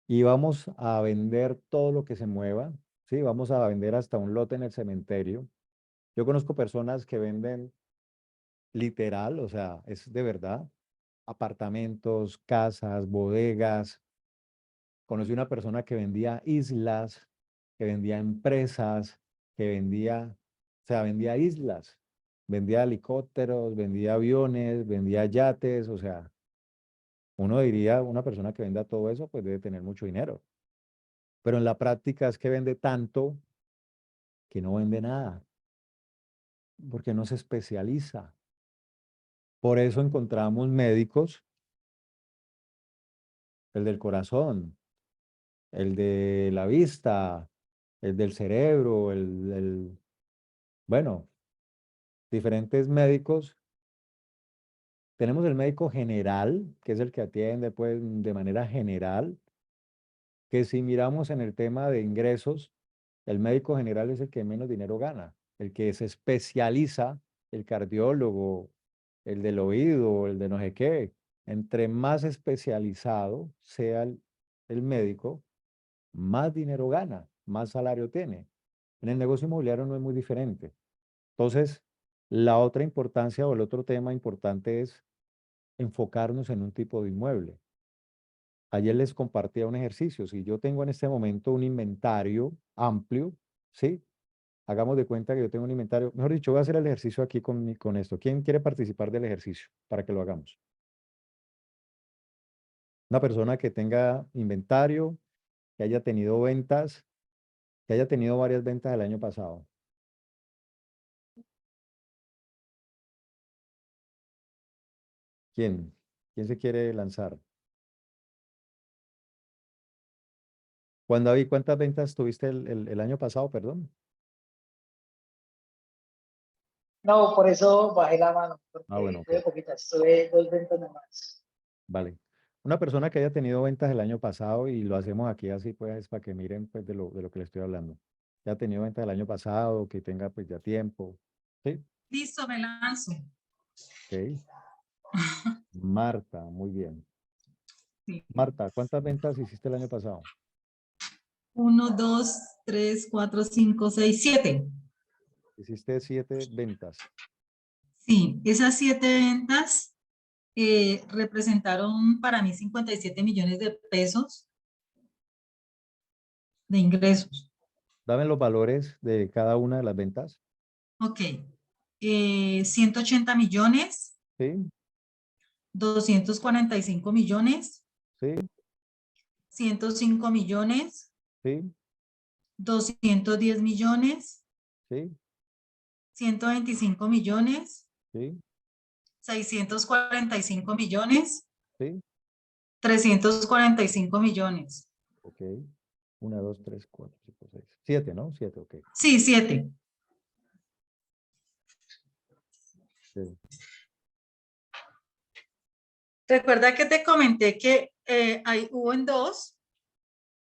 y vamos a vender todo lo que se mueva, ¿sí? Vamos a vender hasta un lote en el cementerio. Yo conozco personas que venden literal, o sea, es de verdad, apartamentos, casas, bodegas. Conocí una persona que vendía islas, que vendía empresas, que vendía, o sea, vendía islas, vendía helicópteros, vendía aviones, vendía yates, o sea, uno diría, una persona que venda todo eso, pues debe tener mucho dinero. Pero en la práctica es que vende tanto que no vende nada, porque no se especializa. Por eso encontramos médicos, el del corazón, el de la vista, el del cerebro, bueno, diferentes médicos. Tenemos el médico general, que es el que atiende pues, de manera general, que si miramos en el tema de ingresos, el médico general es el que menos dinero gana, el que se especializa, el cardiólogo, el del oído, el de no sé qué. Entre más especializado sea el médico, más dinero gana, más salario tiene. En el negocio inmobiliario no es muy diferente. Entonces, la otra importancia o el otro tema importante es enfocarnos en un tipo de inmueble. Ayer les compartía un ejercicio. Si yo tengo en este momento un inventario amplio, ¿sí? Hagamos de cuenta que yo tengo un inventario. Mejor dicho, voy a hacer el ejercicio aquí con esto. ¿Quién quiere participar del ejercicio para que lo hagamos? Una persona que tenga inventario, que haya tenido ventas, que haya tenido varias ventas el año pasado. ¿Quién? ¿Quién se quiere lanzar? Juan David, ¿cuántas ventas tuviste el año pasado, perdón? No, por eso bajé la mano, Ah, bueno, porque ok. tuve poquitas, tuve 2 ventas nomás. Vale. Una persona que haya tenido ventas el año pasado, y lo hacemos aquí así, pues, para que miren pues, de lo que le estoy hablando. Que ha tenido ventas el año pasado, que tenga pues ya tiempo. ¿Sí? Listo, me lanzo. Ok. Marta, muy bien. Sí. Marta, ¿cuántas ventas hiciste el año pasado? 1, 2, 3, 4, 5, 6, 7. Hiciste 7 ventas. Sí, esas 7 ventas representaron para mí 57 millones de pesos de ingresos. Dame los valores de cada una de las ventas. Ok. 180 millones, Sí, 245 millones, sí, 105 millones, sí, 210 millones, sí, 125 millones, sí, 645 millones, sí. 345 millones. Ok. 1, 2, 3, 4, 5, 6. 7, ¿no? 7, ok. Sí, 7. Sí. Recuerda que te comenté que hubo en 2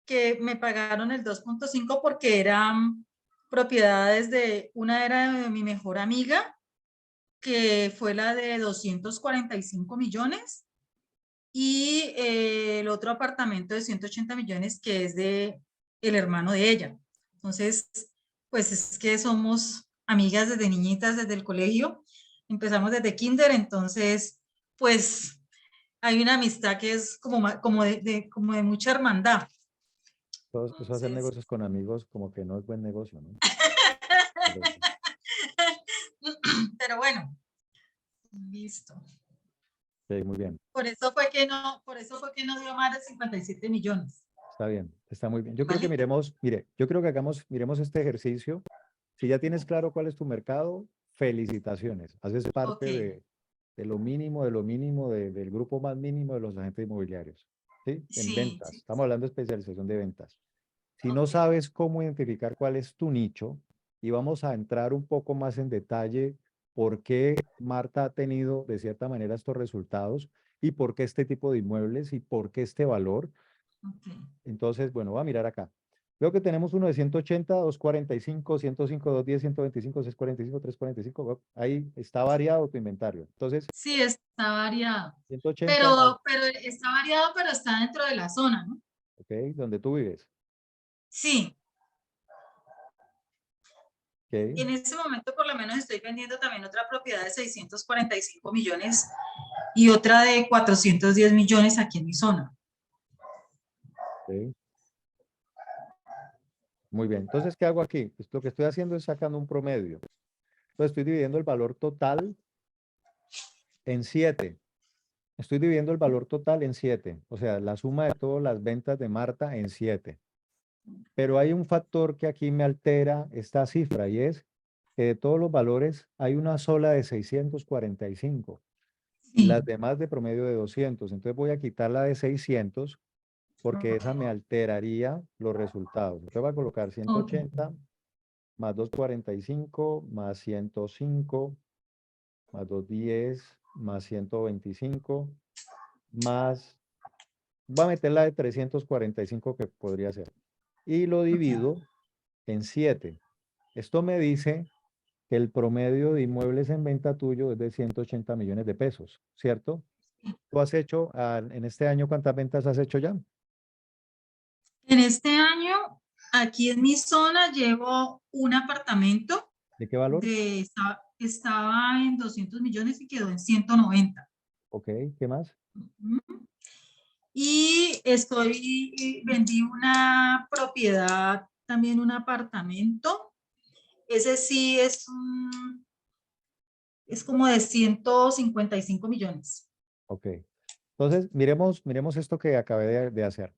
que me pagaron el 2.5 porque eran propiedades una era de mi mejor amiga, que fue la de 245 millones, y el otro apartamento de 180 millones que es de el hermano de ella. Entonces, pues es que somos amigas desde niñitas, desde el colegio, empezamos desde kinder, entonces, pues hay una amistad que es como de mucha hermandad. Eso hacer Entonces, negocios con amigos como que no es buen negocio, ¿no? Pero sí, pero bueno, listo. sí, muy bien. Por eso fue que no dio más de 57 millones. Está bien, está muy bien. Yo creo que ¿Vale? miremos, mire, yo creo que miremos este ejercicio. Si ya tienes claro cuál es tu mercado, felicitaciones. Haces Ok, parte de lo mínimo, de lo mínimo, del grupo más mínimo de los agentes inmobiliarios. ¿Sí? En sí, ventas. sí, Estamos hablando de especialización de ventas. Si no ok, sabes cómo identificar cuál es tu nicho, y vamos a entrar un poco más en detalle por qué Marta ha tenido de cierta manera estos resultados y por qué este tipo de inmuebles y por qué este valor. ok. Entonces, bueno, voy a mirar acá. Veo que tenemos uno de 180, 245, 105, 210, 125, 645, 345. Ahí está variado tu inventario. Entonces, Sí, está variado. 180 más, Pero está variado, pero está dentro de la zona, ¿no? ok, donde tú vives. Sí, Ok, en este momento por lo menos estoy vendiendo también otra propiedad de 645 millones y otra de 410 millones aquí en mi zona. ok. Muy bien. Entonces, ¿qué hago aquí? Pues lo que estoy haciendo es sacando un promedio. Entonces, estoy dividiendo el valor total en 7. Estoy dividiendo el valor total en 7. O sea, la suma de todas las ventas de Marta en 7. Pero hay un factor que aquí me altera esta cifra y es que de todos los valores hay una sola de 645. Las Sí, demás de promedio de 200. Entonces voy a quitar la de 600 porque esa me alteraría los resultados. Entonces voy a colocar ok, 180 más 245 más 105 más 210 más 125 más, voy a meter la de 345 que podría ser. Y lo ok, divido en 7. Esto me dice que el promedio de inmuebles en venta tuyo es de 180 millones de pesos, ¿cierto? ¿Tú has hecho, en este año, cuántas ventas has hecho ya? En este año, aquí en mi zona, llevo un apartamento ¿De qué valor? estaba en 200 millones y quedó en 190. Ok, ¿qué más? Ujú. Y vendí una propiedad, también un apartamento. Ese sí es como de 155 millones. Ok. Entonces, miremos esto que acabé de hacer.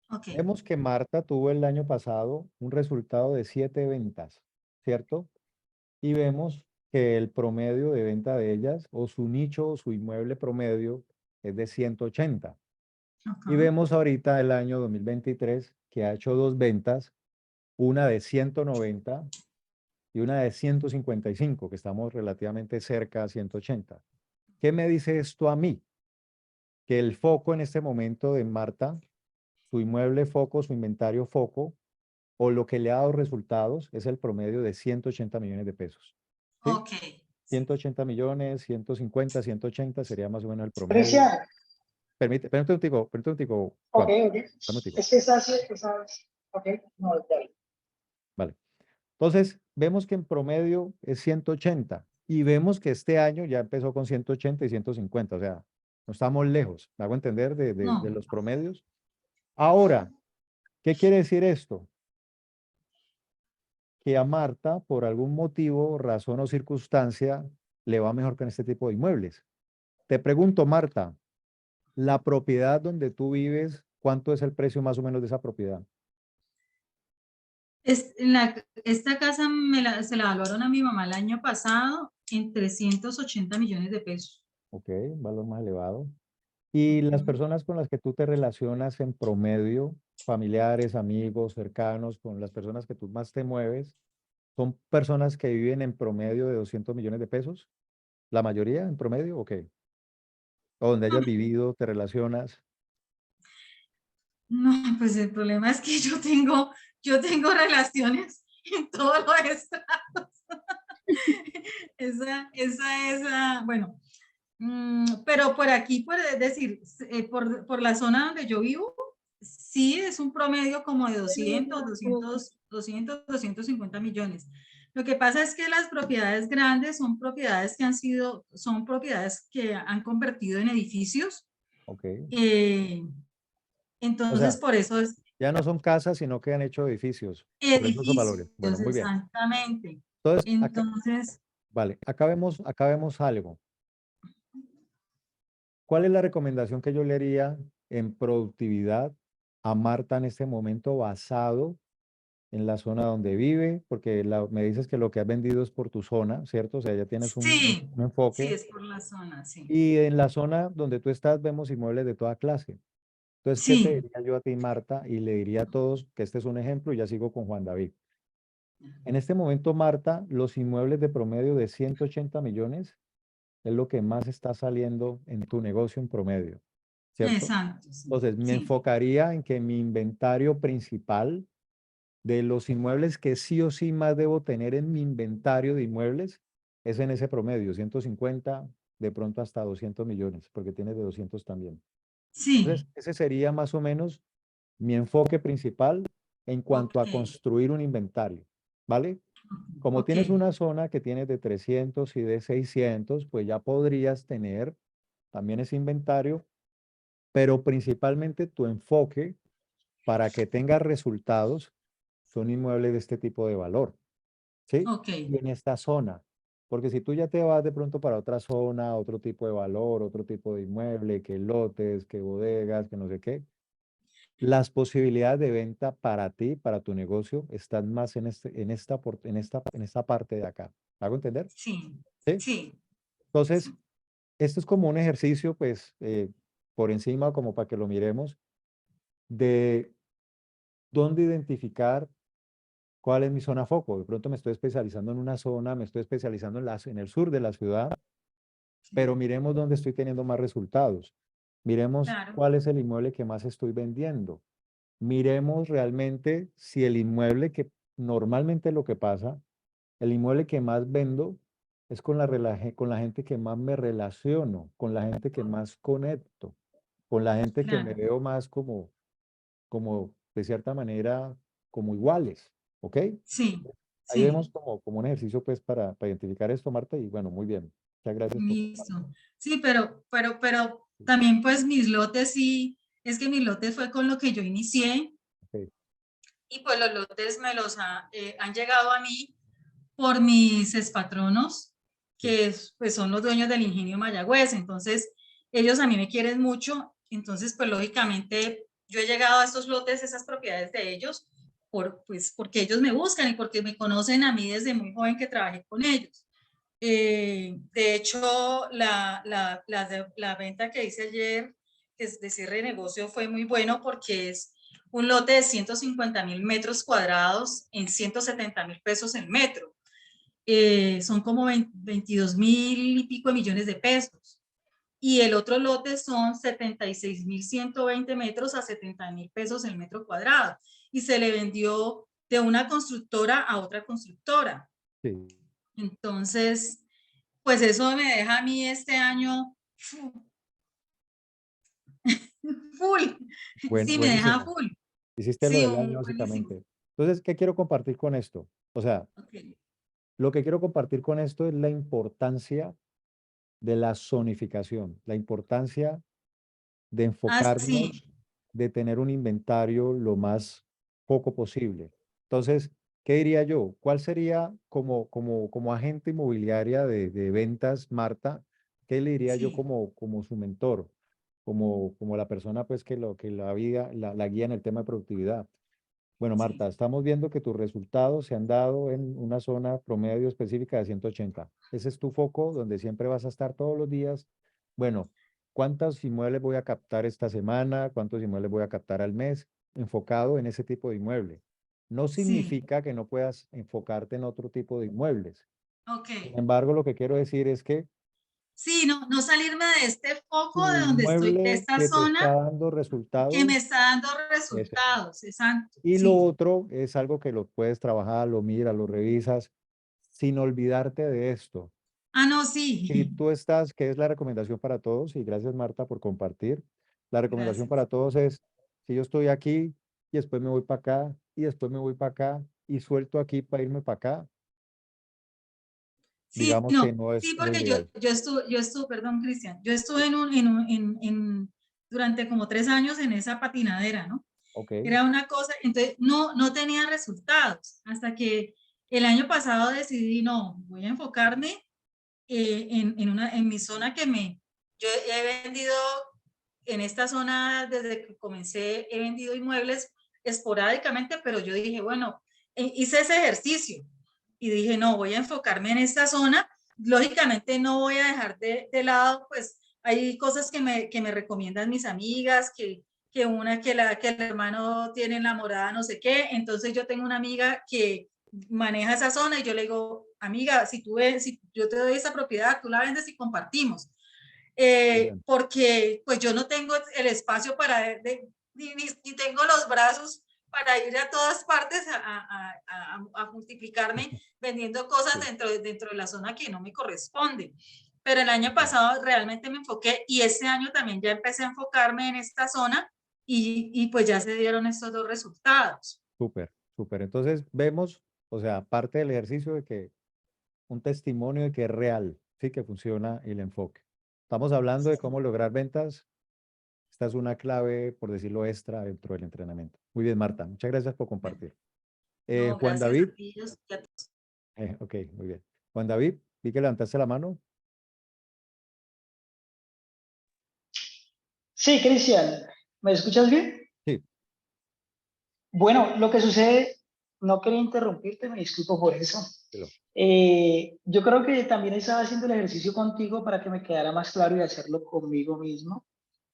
Ok. Vemos que Marta tuvo el año pasado un resultado de 7 ventas, ¿cierto? Y vemos que el promedio de venta de ellas, o su nicho, o su inmueble promedio, es de 180. Y Ajá. vemos ahorita el año 2023 que ha hecho 2 ventas, una de 190 y una de 155, que estamos relativamente cerca a 180. ¿Qué me dice esto a mí? Que el foco en este momento de Marta, su inmueble foco, su inventario foco, o lo que le ha dado resultados es el promedio de 180 millones de pesos. ¿Sí? Ok. 180 millones, 150, 180 sería más o menos el promedio. Cristian, Permíteme un tico, ok, Juan, ok. dame un tico. Es que ok, no, está bien. Vale. Entonces, vemos que en promedio es 180 y vemos que este año ya empezó con 180 y 150, o sea, no estamos lejos, ¿me hago entender de No. los promedios? Ahora, ¿qué quiere decir esto? Que a Marta, por algún motivo, razón o circunstancia, le va mejor con este tipo de inmuebles. Te pregunto, Marta, la propiedad donde tú vives, ¿cuánto es el precio más o menos de esa propiedad? Esta casa se la valoraron a mi mamá el año pasado en 380 millones de pesos. Ok, un valor más elevado. Y las Ujú. personas con las que tú te relacionas en promedio, familiares, amigos, cercanos, con las personas que tú más te mueves, ¿son personas que viven en promedio de 200 millones de pesos? ¿La mayoría en promedio o qué? ¿O donde hayas vivido, te relacionas? No, pues el problema es que yo tengo relaciones en todos los estados. Bueno, pero por aquí, por decir, por la zona donde yo vivo, sí es un promedio como de 250 millones. Lo que pasa es que las propiedades grandes son propiedades que han convertido en edificios. Ok. eh, O entonces, sea, por eso es ya no son casas, sino que han hecho edificios. Por eso esos edificios, valores. Bueno, muy bien. exactamente. Entonces, Entonces, vale, acá vemos algo. ¿Cuál es la recomendación que yo le haría en productividad a Marta en este momento basado en la zona donde vive? Porque me dices que lo que has vendido es por tu zona, ¿cierto? O sea, ya tienes sí, un sí, enfoque. es por la zona, sí. Y en la zona donde tú estás vemos inmuebles de toda clase. Entonces, ¿qué te Sí, diría yo a ti, Marta? Y le diría a todos que este es un ejemplo y ya sigo con Juan David. En este momento, Marta, los inmuebles de promedio de 180 millones es lo que más está saliendo en tu negocio en promedio, ¿cierto? exacto, sí, Entonces, me sí, enfocaría en que mi inventario principal de los inmuebles que sí o sí más debo tener en mi inventario de inmuebles es en ese promedio, 150, de pronto hasta 200 millones, porque tienes de 200 también. sí, Entonces, ese sería más o menos mi enfoque principal en cuanto ok, a construir un inventario, ¿vale? Como ok, tienes una zona que tienes de 300 y de 600, pues ya podrías tener también ese inventario, pero principalmente tu enfoque para que tengas resultados son inmuebles de este tipo de valor, ¿sí? ok, Y en esta zona. Porque si tú ya te vas de pronto para otra zona, otro tipo de valor, otro tipo de inmueble, que lotes, que bodegas, que no sé qué, las posibilidades de venta para ti, para tu negocio, están más en esta parte de acá. ¿Me hago entender? sí, ¿Sí? sí, Entonces, sí, esto es como un ejercicio, pues, por encima, como para que lo miremos, de dónde identificar cuál es mi zona foco. De pronto me estoy especializando en una zona, me estoy especializando en el sur de la ciudad, pero miremos dónde estoy teniendo más resultados. Miremos claro, cuál es el inmueble que más estoy vendiendo. Miremos realmente si el inmueble que normalmente lo que pasa el inmueble que más vendo es con con la gente que más me relaciono, con la gente que más conecto, con la gente que me Claro, veo más como de cierta manera, como iguales, ¿ok? sí, Ahí vemos sí, como un ejercicio pues para identificar esto, Marta, y bueno, muy bien. Muchas gracias por compartir. listo. Sí, pero también pues mis lotes sí, es que mis lotes fue con lo que yo inicié Ok, y pues los lotes me los han llegado a mí por mis expatronos, sí, que pues son los dueños del Ingenio Mayagüez. Entonces, ellos a mí me quieren mucho. Entonces, pues lógicamente, yo he llegado a estos lotes, esas propiedades de ellos, pues, porque ellos me buscan y porque me conocen a mí desde muy joven que trabajé con ellos. De hecho, la venta que hice ayer, que es de cierre de negocio, fue muy bueno porque es un lote de 150.000 metros cuadrados en 170.000 pesos el metro. Son como 22.000 y pico de millones de pesos. Y el otro lote son 76.120 metros a 70.000 pesos el metro cuadrado. Y se le vendió de una constructora a otra constructora. sí. Entonces, pues eso me deja a mí este año full. Sí, me deja Buenísimo. full. Hiciste lo Sí, del año, buenísimo. básicamente. Entonces, ¿qué quiero compartir con esto? O sea, Okay. lo que quiero compartir con esto es la importancia de la zonificación, la importancia de Ah, sí, enfocarnos, de tener un inventario lo más poco posible. Entonces, ¿qué diría yo? ¿Cuál sería como agente inmobiliaria de ventas, Marta? ¿Qué le diría yo sí, como su mentor? Como la persona pues que la guía en el tema de productividad. Bueno, sí. Marta, estamos viendo que tus resultados se han dado en una zona promedio específica de 180. Ese es tu foco donde siempre vas a estar todos los días. Bueno, ¿cuántos inmuebles voy a captar esta semana? ¿Cuántos inmuebles voy a captar al mes? Enfocado en ese tipo de inmueble. No Sí, significa que no puedas enfocarte en otro tipo de inmuebles. ok. Sin embargo, lo que quiero decir es que Sí, no salirme de este foco tu de donde estoy, de inmueble esta que te zona está dando que me resultados, está dando ese. resultados, exacto. Y lo Sí. otro es algo que lo puedes trabajar, lo miras, lo revisas, sin olvidarte de esto. Ah, no, Si sí. tú estás, que es la recomendación para todos, y gracias Marta por compartir, la recomendación Gracias. para todos es, si yo estoy aquí y después me voy para acá y después me voy para acá y suelto aquí para irme para acá, Sí, digamos que no, no sí, es lo porque yo, ideal. yo estuve, perdón, Cristian, yo estuve durante como 3 años en esa patinadera, ¿no? Ok, Era una cosa, entonces no tenía resultados, hasta que el año pasado decidí, no, voy a enfocarme en mi zona yo he vendido en esta zona desde que comencé, he vendido inmuebles esporádicamente, pero yo dije, bueno, hice ese ejercicio y dije, no, voy a enfocarme en esta zona. Lógicamente no voy a dejar de lado, pues hay cosas que me recomiendan mis amigas, que una que el hermano tiene enamorada no sé qué, entonces yo tengo una amiga que maneja esa zona y yo le digo, amiga, si yo te doy esa propiedad, tú la vendes y compartimos. muy bien. Porque pues yo no tengo el espacio ni tengo los brazos para ir a todas partes a multiplicarme vendiendo cosas Sí, dentro de la zona que no me corresponde. Pero el año ok, pasado realmente me enfoqué y este año también ya empecé a enfocarme en esta zona y pues ya se dieron estos dos resultados. súper, súper. Entonces vemos, o sea, parte del ejercicio de que un testimonio de que es real, sí, que funciona el enfoque. Estamos hablando de cómo lograr ventas. Esta es una clave, por decirlo extra, dentro del entrenamiento. Muy bien, Marta. Muchas gracias por Bueno, compartir. no, Juan gracias a David. ti y a todos. Ok, muy bien. Juan David, vi que levantaste la mano. Sí, Cristian, ¿me escuchas bien? Sí, Bueno, lo que sucede, no quería interrumpirte, me disculpo por eso. dilo. Yo creo que también estaba haciendo el ejercicio contigo para que me quedara más claro y hacerlo conmigo mismo.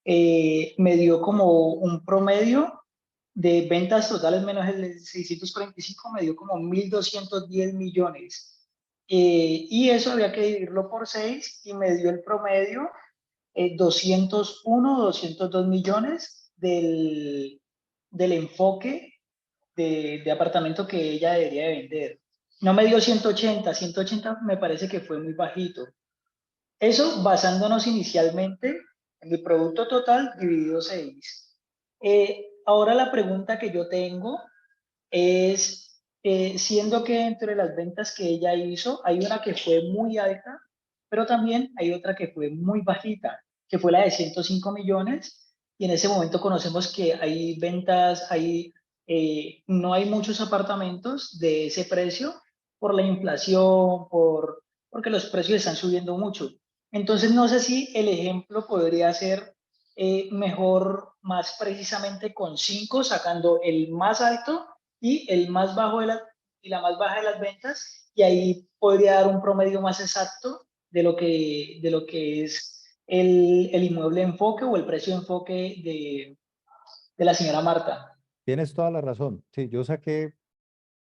Me dio como un promedio de ventas totales menos el de 645, me dio como 1.210 millones. Y eso había que dividirlo por 6 y me dio el promedio 201, 202 millones del enfoque de apartamento que ella debería de vender. No me dio 180, 180 me parece que fue muy bajito. Eso basándonos inicialmente en el producto total dividido 6. Ahora la pregunta que yo tengo es, siendo que entre las ventas que ella hizo, hay una que fue muy alta, pero también hay otra que fue muy bajita, que fue la de 105 millones, y en ese momento conocemos que hay ventas, no hay muchos apartamentos de ese precio por la inflación, porque los precios están subiendo mucho. Entonces, no sé si el ejemplo podría ser mejor, más precisamente con 5, sacando el más alto y el más bajo y la más baja de las ventas, y ahí podría dar un promedio más exacto de lo que es el inmueble enfoque o el precio enfoque de la señora Marta. Tienes toda la razón. Sí, yo saqué,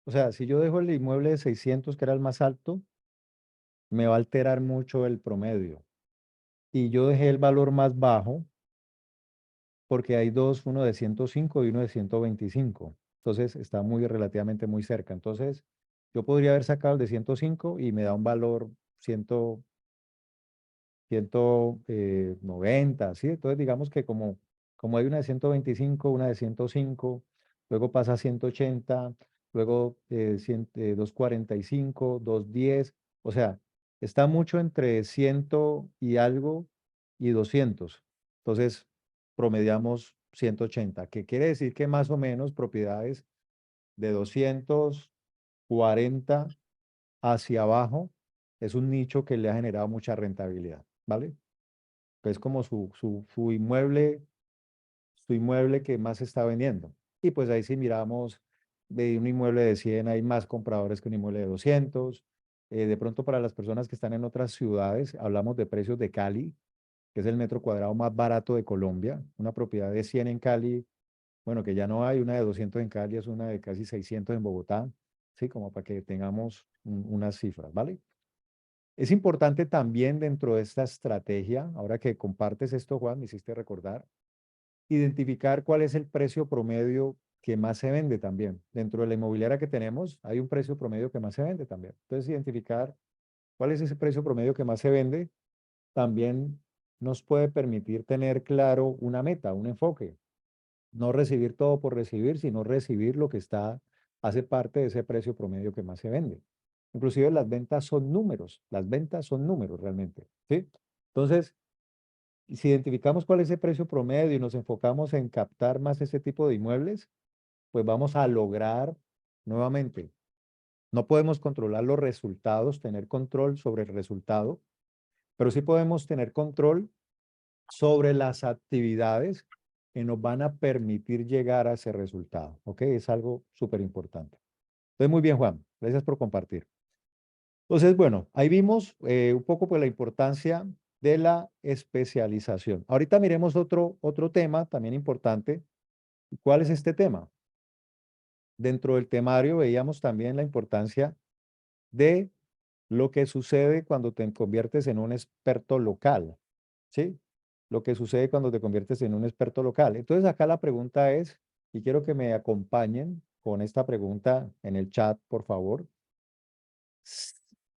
o sea, si yo dejo el inmueble de 600, que era el más alto, me va a alterar mucho el promedio. Y yo dejé el valor más bajo porque hay dos, uno de 105 y uno de 125. Entonces está muy relativamente muy cerca. Entonces yo podría haber sacado el de 105 y me da un valor 190, ¿sí? Entonces digamos que como hay una de 125, una de 105, luego pasa a 180, luego 245, 210, o sea, está mucho entre 100 y algo y 200. Entonces promediamos 180, que quiere decir que más o menos propiedades de 240 hacia abajo es un nicho que le ha generado mucha rentabilidad, ¿vale? Es como su inmueble que más se está vendiendo. Y pues ahí si miramos de un inmueble de 100 hay más compradores que un inmueble de 200. De pronto para las personas que están en otras ciudades, hablamos de precios de Cali, que es el metro cuadrado más barato de Colombia. Una propiedad de 100 en Cali, bueno, que ya no hay, una de 200 en Cali es una de casi 600 en Bogotá, sí, como para que tengamos unas cifras, ¿vale? Es importante también dentro de esta estrategia, ahora que compartes esto, Juan, me hiciste recordar, identificar cuál es el precio promedio que más se vende también. Dentro de la inmobiliaria que tenemos, hay un precio promedio que más se vende también. Entonces, identificar cuál es ese precio promedio que más se vende también nos puede permitir tener claro una meta, un enfoque. No recibir todo por recibir, sino recibir lo que hace parte de ese precio promedio que más se vende. Inclusive las ventas son números realmente, ¿sí? Entonces, si identificamos cuál es ese precio promedio y nos enfocamos en captar más ese tipo de inmuebles, pues vamos a lograr nuevamente. No podemos controlar los resultados, tener control sobre el resultado, pero sí podemos tener control sobre las actividades que nos van a permitir llegar a ese resultado. ¿Ok? Es algo súper importante. Entonces, muy bien, Juan. Gracias por compartir. Entonces, bueno, ahí vimos un poco pues, la importancia de la especialización. Ahorita miremos otro tema también importante. ¿Cuál es este tema? Dentro del temario veíamos también la importancia de lo que sucede cuando te conviertes en un experto local, ¿sí? Lo que sucede cuando te conviertes en un experto local. Entonces acá la pregunta es, y quiero que me acompañen con esta pregunta en el chat, por favor.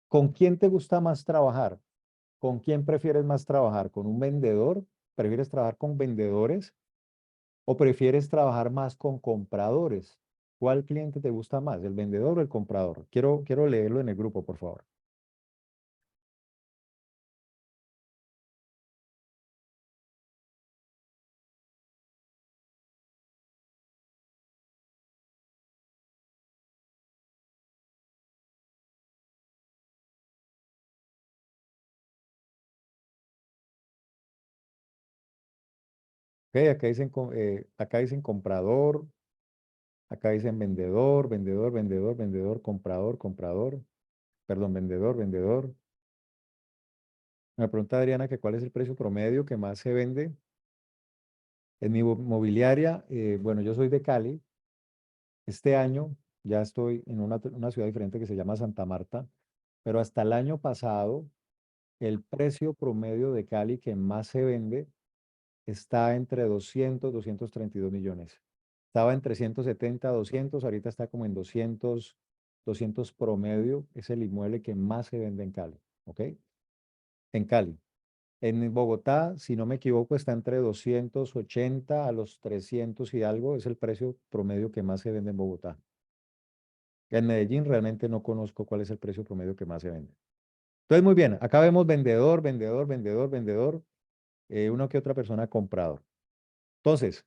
¿Con quién te gusta más trabajar? ¿Con quién prefieres más trabajar? ¿Con un vendedor? ¿Prefieres trabajar con vendedores? ¿O prefieres trabajar más con compradores? ¿Cuál cliente te gusta más, el vendedor o el comprador? Quiero leerlo en el grupo, por favor. Ok, acá dicen comprador, acá dicen vendedor, vendedor, vendedor, vendedor, comprador, comprador, perdón, vendedor, vendedor. Me pregunta Adriana que cuál es el precio promedio que más se vende en mi mobiliaria. Bueno, yo soy de Cali. Este año ya estoy en una ciudad diferente que se llama Santa Marta, pero hasta el año pasado el precio promedio de Cali que más se vende está entre 232 millones. Estaba entre 170, 200, ahorita está como en 200, 200 promedio es el inmueble que más se vende en Cali, ¿ok? En Cali. En Bogotá, si no me equivoco, está entre 280 a los 300 y algo, es el precio promedio que más se vende en Bogotá. En Medellín realmente no conozco cuál es el precio promedio que más se vende. Entonces, muy bien, acá vemos vendedor, vendedor, vendedor, vendedor, una que otra persona comprador. Entonces,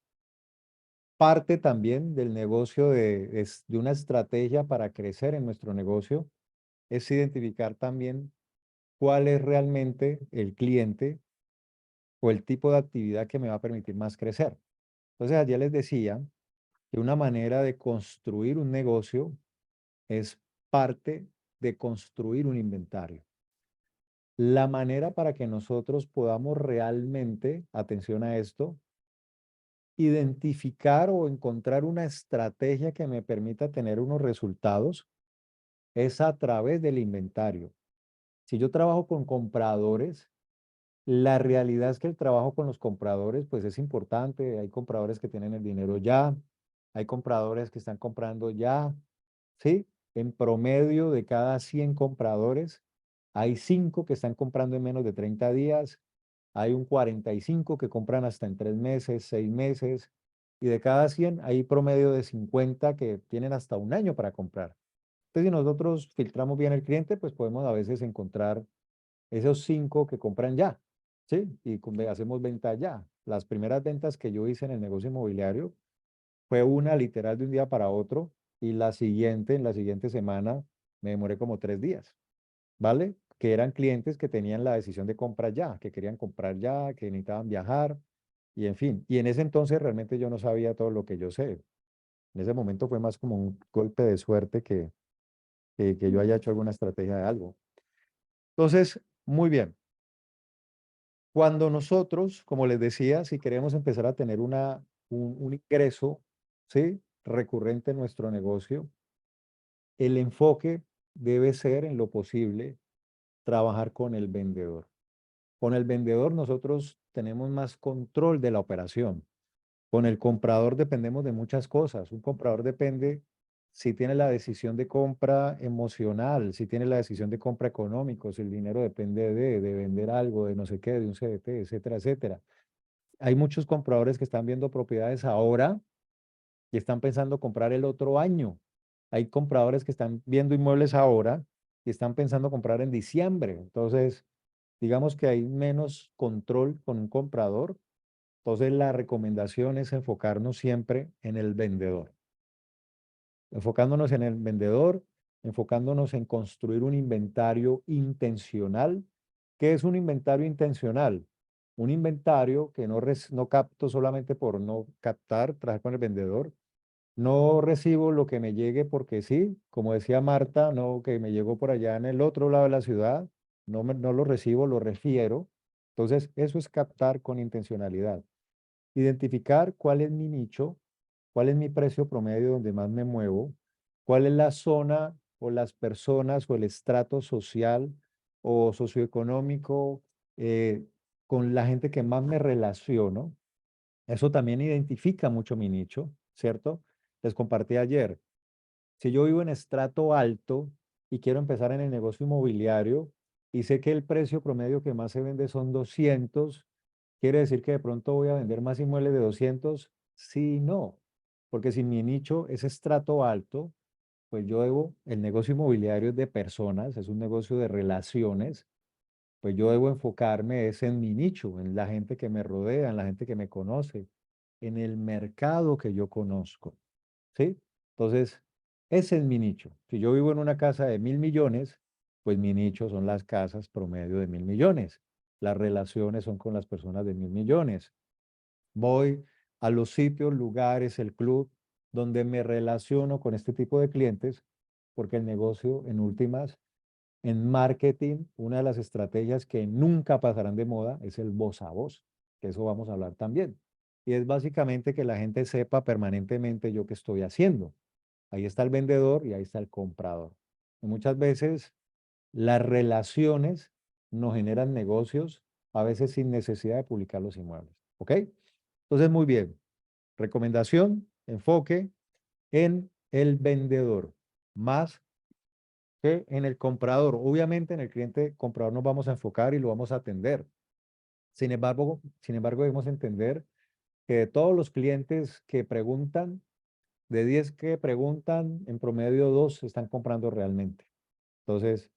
parte también del negocio de una estrategia para crecer en nuestro negocio es identificar también cuál es realmente el cliente o el tipo de actividad que me va a permitir más crecer. Entonces, ayer les decía que una manera de construir un negocio es parte de construir un inventario. La manera para que nosotros podamos realmente, atención a esto, identificar o encontrar una estrategia que me permita tener unos resultados es a través del inventario. Si yo trabajo con compradores, la realidad es que el trabajo con los compradores pues es importante. Hay compradores que tienen el dinero ya, hay compradores que están comprando ya, ¿sí? En promedio de cada 100 compradores, hay 5 que están comprando en menos de 30 días, hay un 45 que compran hasta en 3 meses, 6 meses, y de cada 100 hay promedio de 50 que tienen hasta un año para comprar. Entonces, si nosotros filtramos bien el cliente, pues podemos a veces encontrar esos 5 que compran ya, ¿sí? Y hacemos venta ya. Las primeras ventas que yo hice en el negocio inmobiliario fue una literal de un día para otro y la siguiente, en la siguiente semana, me demoré como 3 días, ¿vale? Que eran clientes que tenían la decisión de compra ya, que querían comprar ya, que necesitaban viajar y en fin. Y en ese entonces realmente yo no sabía todo lo que yo sé. En ese momento fue más como un golpe de suerte que yo haya hecho alguna estrategia de algo. Entonces, muy bien. Cuando nosotros, como les decía, si queremos empezar a tener un ingreso, ¿sí? Recurrente en nuestro negocio, el enfoque debe ser, en lo posible, trabajar con el vendedor. Con el vendedor nosotros tenemos más control de la operación. Con el comprador dependemos de muchas cosas. Un comprador depende si tiene la decisión de compra emocional, si tiene la decisión de compra económico, si el dinero depende de vender algo, de no sé qué, de un CDT, etcétera, etcétera. Hay muchos compradores que están viendo propiedades ahora y están pensando comprar el otro año. Hay compradores que están viendo inmuebles ahora y están pensando comprar en diciembre. Entonces, digamos que hay menos control con un comprador. Entonces, la recomendación es enfocarnos siempre en el vendedor. Enfocándonos en el vendedor, enfocándonos en construir un inventario intencional. ¿Qué es un inventario intencional? Un inventario que no capto solamente por no captar, trabajar con el vendedor. No recibo lo que me llegue porque sí, como decía Marta, no que me llegó por allá en el otro lado de la ciudad, no lo recibo, lo refiero. Entonces, eso es captar con intencionalidad. Identificar cuál es mi nicho, cuál es mi precio promedio donde más me muevo, cuál es la zona o las personas o el estrato social o socioeconómico con la gente que más me relaciono. Eso también identifica mucho mi nicho, ¿cierto? Les compartí ayer. Si yo vivo en estrato alto y quiero empezar en el negocio inmobiliario y sé que el precio promedio que más se vende son 200, ¿quiere decir que de pronto voy a vender más inmuebles de 200? Sí, no. Porque si mi nicho es estrato alto, pues el negocio inmobiliario es de personas, es un negocio de relaciones, pues yo debo enfocarme es en mi nicho, en la gente que me rodea, en la gente que me conoce, en el mercado que yo conozco, ¿sí? Entonces, ese es mi nicho. Si yo vivo en una casa de 1.000.000.000, pues mi nicho son las casas promedio de 1.000.000.000. Las relaciones son con las personas de 1.000.000.000. Voy a los sitios, lugares, el club, donde me relaciono con este tipo de clientes, porque el negocio, en últimas, en marketing, una de las estrategias que nunca pasarán de moda es el voz a voz, que eso vamos a hablar también. Y es básicamente que la gente sepa permanentemente yo qué estoy haciendo. Ahí está el vendedor y ahí está el comprador. Y muchas veces las relaciones nos generan negocios, a veces sin necesidad de publicar los inmuebles. ¿Ok? Entonces, muy bien. Recomendación, enfoque en el vendedor, más que en el comprador. Obviamente en el cliente comprador nos vamos a enfocar y lo vamos a atender. Sin embargo, debemos entender que de todos los clientes que preguntan, de 10 que preguntan, en promedio 2 están comprando realmente. Entonces,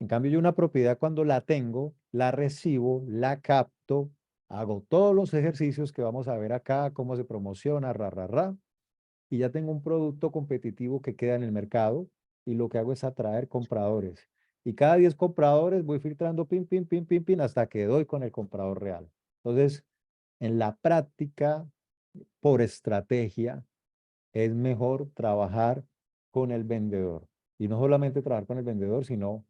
en cambio, yo una propiedad cuando la tengo, la recibo, la capto, hago todos los ejercicios que vamos a ver acá, cómo se promociona, y ya tengo un producto competitivo que queda en el mercado y lo que hago es atraer compradores. Y cada 10 compradores voy filtrando pin, pin, pin, pin, pin, hasta que doy con el comprador real. Entonces, en la práctica, por estrategia, es mejor trabajar con el vendedor. Y no solamente trabajar con el vendedor, sino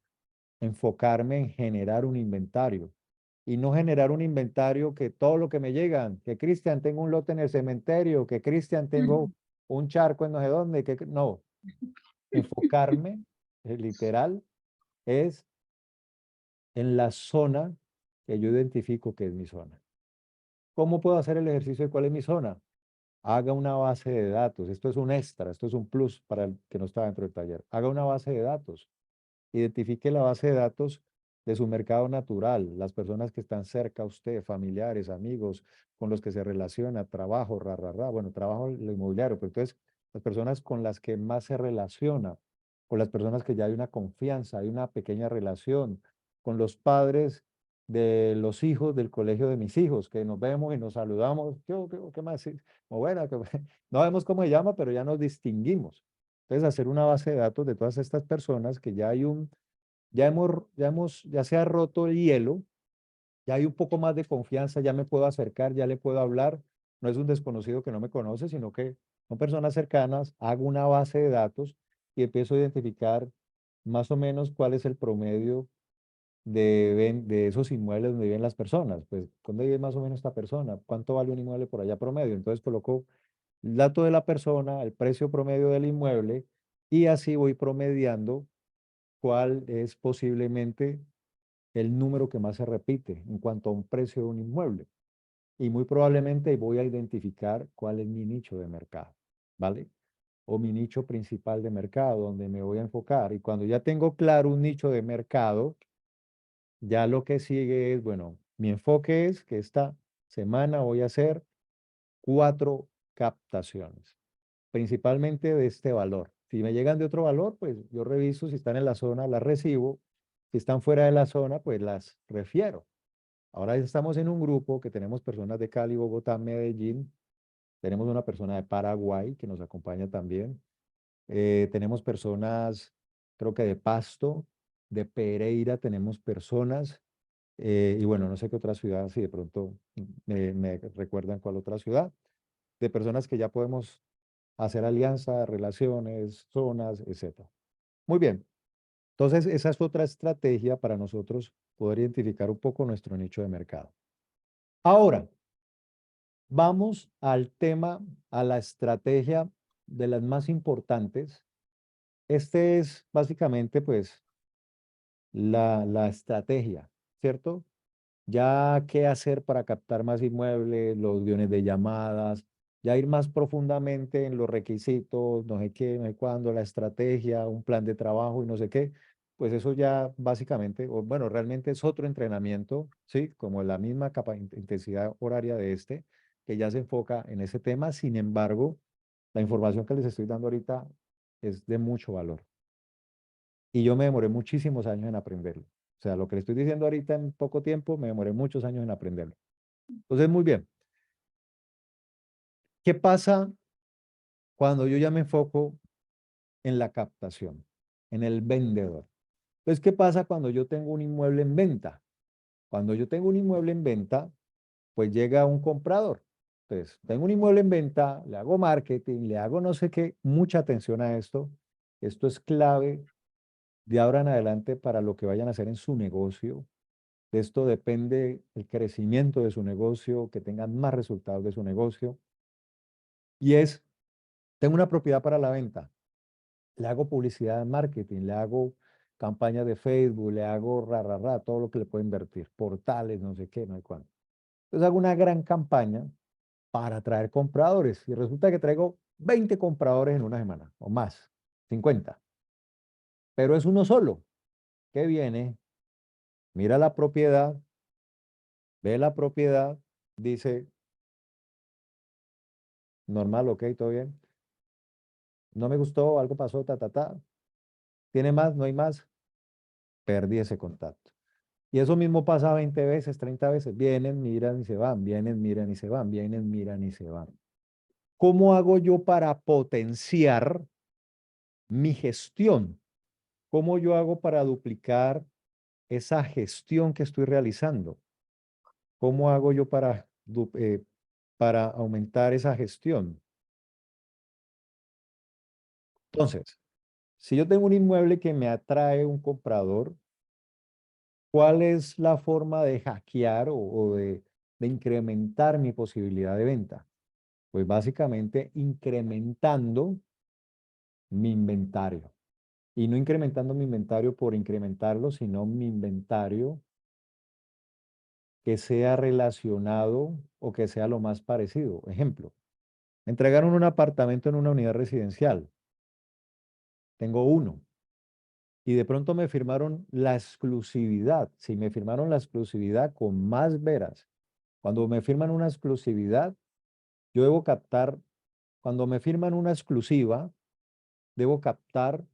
enfocarme en generar un inventario. Y no generar un inventario que todo lo que me llegan, que Cristian tengo un lote en el cementerio, que Cristian tengo un charco en no sé dónde, que no. Enfocarme, literal, es en la zona que yo identifico que es mi zona. ¿Cómo puedo hacer el ejercicio de cuál es mi zona? Haga una base de datos. Esto es un extra, esto es un plus para el que no está dentro del taller. Haga una base de datos. Identifique la base de datos de su mercado natural, las personas que están cerca a usted, familiares, amigos, con los que se relaciona, trabajo, bueno, trabajo lo inmobiliario, pero entonces las personas con las que más se relaciona, con las personas que ya hay una confianza, hay una pequeña relación, con los padres de los hijos del colegio de mis hijos, que nos vemos y nos saludamos, ¿qué más? Sí, bueno, no vemos cómo se llama, pero ya nos distinguimos. Entonces, hacer una base de datos de todas estas personas que ya se ha roto el hielo, ya hay un poco más de confianza, ya me puedo acercar, ya le puedo hablar, no es un desconocido que no me conoce, sino que son personas cercanas, hago una base de datos y empiezo a identificar más o menos cuál es el promedio de esos inmuebles donde viven las personas. Pues, ¿dónde vive más o menos esta persona? ¿Cuánto vale un inmueble por allá promedio? Entonces coloco el dato de la persona, el precio promedio del inmueble y así voy promediando cuál es posiblemente el número que más se repite en cuanto a un precio de un inmueble. Y muy probablemente voy a identificar cuál es mi nicho de mercado, ¿vale? O mi nicho principal de mercado, donde me voy a enfocar. Y cuando ya tengo claro un nicho de mercado, ya lo que sigue es, bueno, mi enfoque es que esta semana voy a hacer 4 captaciones, principalmente de este valor. Si me llegan de otro valor, pues yo reviso si están en la zona, las recibo. Si están fuera de la zona, pues las refiero. Ahora estamos en un grupo que tenemos personas de Cali, Bogotá, Medellín. Tenemos una persona de Paraguay que nos acompaña también. Tenemos personas, creo que de Pasto, de Pereira tenemos personas. Y bueno, no sé qué otra ciudad, si de pronto me recuerdan cuál otra ciudad. De personas que ya podemos hacer alianzas, relaciones, zonas, etc. Muy bien. Entonces, esa es otra estrategia para nosotros poder identificar un poco nuestro nicho de mercado. Ahora, vamos al tema, a la estrategia de las más importantes. Este es básicamente, pues, la estrategia, ¿cierto? Ya qué hacer para captar más inmuebles, los guiones de llamadas, ya ir más profundamente en los requisitos, no sé qué, no sé cuándo, la estrategia, un plan de trabajo y no sé qué, pues eso ya básicamente, o bueno, realmente es otro entrenamiento, ¿sí? Como la misma intensidad horaria de este, que ya se enfoca en ese tema. Sin embargo, la información que les estoy dando ahorita es de mucho valor. Y yo me demoré muchísimos años en aprenderlo. O sea, lo que le estoy diciendo ahorita en poco tiempo, me demoré muchos años en aprenderlo. Entonces, muy bien. ¿Qué pasa cuando yo ya me enfoco en la captación, en el vendedor? Entonces, ¿qué pasa cuando yo tengo un inmueble en venta? Cuando yo tengo un inmueble en venta, pues llega un comprador. Entonces, tengo un inmueble en venta, le hago marketing, le hago no sé qué, mucha atención a esto. Esto es clave de ahora en adelante para lo que vayan a hacer en su negocio. De esto depende el crecimiento de su negocio, que tengan más resultados de su negocio. Y es, tengo una propiedad para la venta, le hago publicidad de marketing, le hago campañas de Facebook, le hago todo lo que le puedo invertir, portales, no sé qué, no sé cuánto. Entonces hago una gran campaña para atraer compradores y resulta que traigo 20 compradores en una semana o más, 50. pero es uno solo que viene, mira la propiedad, ve la propiedad, dice, normal, ok, todo bien. No me gustó, algo pasó, ¿Tiene más? ¿No hay más? Perdí ese contacto. Y eso mismo pasa 20 veces, 30 veces. Vienen, miran y se van, vienen, miran y se van, vienen, miran y se van. ¿Cómo hago yo para potenciar mi gestión? ¿Cómo yo hago para duplicar esa gestión que estoy realizando? ¿Cómo hago yo para aumentar esa gestión? Entonces, si yo tengo un inmueble que me atrae un comprador, ¿cuál es la forma de hackear o de incrementar mi posibilidad de venta? Pues básicamente incrementando mi inventario. Y no incrementando mi inventario por incrementarlo, sino mi inventario que sea relacionado o que sea lo más parecido. Ejemplo, me entregaron un apartamento en una unidad residencial. Tengo uno. Y de pronto me firmaron la exclusividad. Si me firmaron la exclusividad con más veras. Cuando me firman una exclusividad, yo debo captar, cuando me firman una exclusiva, debo captar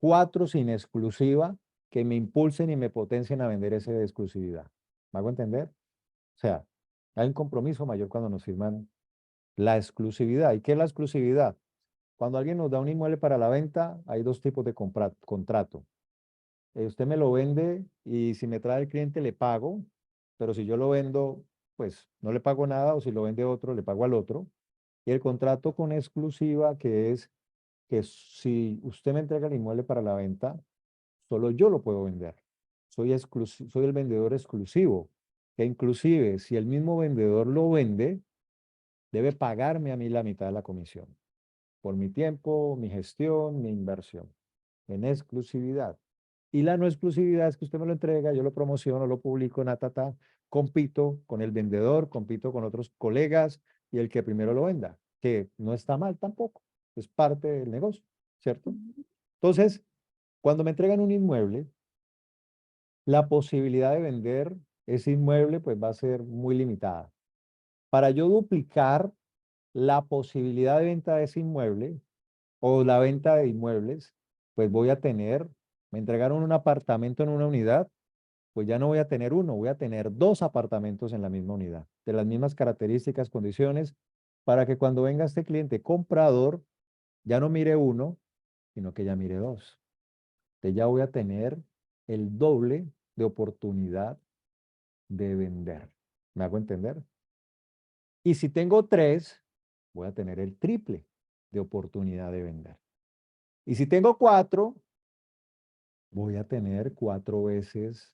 4 sin exclusiva que me impulsen y me potencien a vender esa exclusividad. ¿Me hago entender? O sea, hay un compromiso mayor cuando nos firman la exclusividad. ¿Y qué es la exclusividad? Cuando alguien nos da un inmueble para la venta, hay 2 tipos de contrato. Usted me lo vende y si me trae el cliente le pago, pero si yo lo vendo, pues no le pago nada, o si lo vende otro, le pago al otro. Y el contrato con exclusiva, que es que si usted me entrega el inmueble para la venta, solo yo lo puedo vender. Soy el vendedor exclusivo, que inclusive si el mismo vendedor lo vende, debe pagarme a mí la mitad de la comisión por mi tiempo, mi gestión, mi inversión, en exclusividad. Y la no exclusividad es que usted me lo entrega, yo lo promociono, lo publico, compito con el vendedor, compito con otros colegas y el que primero lo venda, que no está mal tampoco, es parte del negocio, ¿cierto? Entonces, cuando me entregan un inmueble, la posibilidad de vender ese inmueble pues va a ser muy limitada. Para yo duplicar la posibilidad de venta de ese inmueble o la venta de inmuebles, pues me entregaron un apartamento en una unidad, pues ya no voy a tener uno, voy a tener 2 apartamentos en la misma unidad, de las mismas características, condiciones, para que cuando venga este cliente comprador, ya no mire uno, sino que ya mire 2. Entonces ya voy a tener el doble de oportunidad de vender. ¿Me hago entender? Y si tengo 3, voy a tener el triple de oportunidad de vender. Y si tengo 4, voy a tener 4 veces,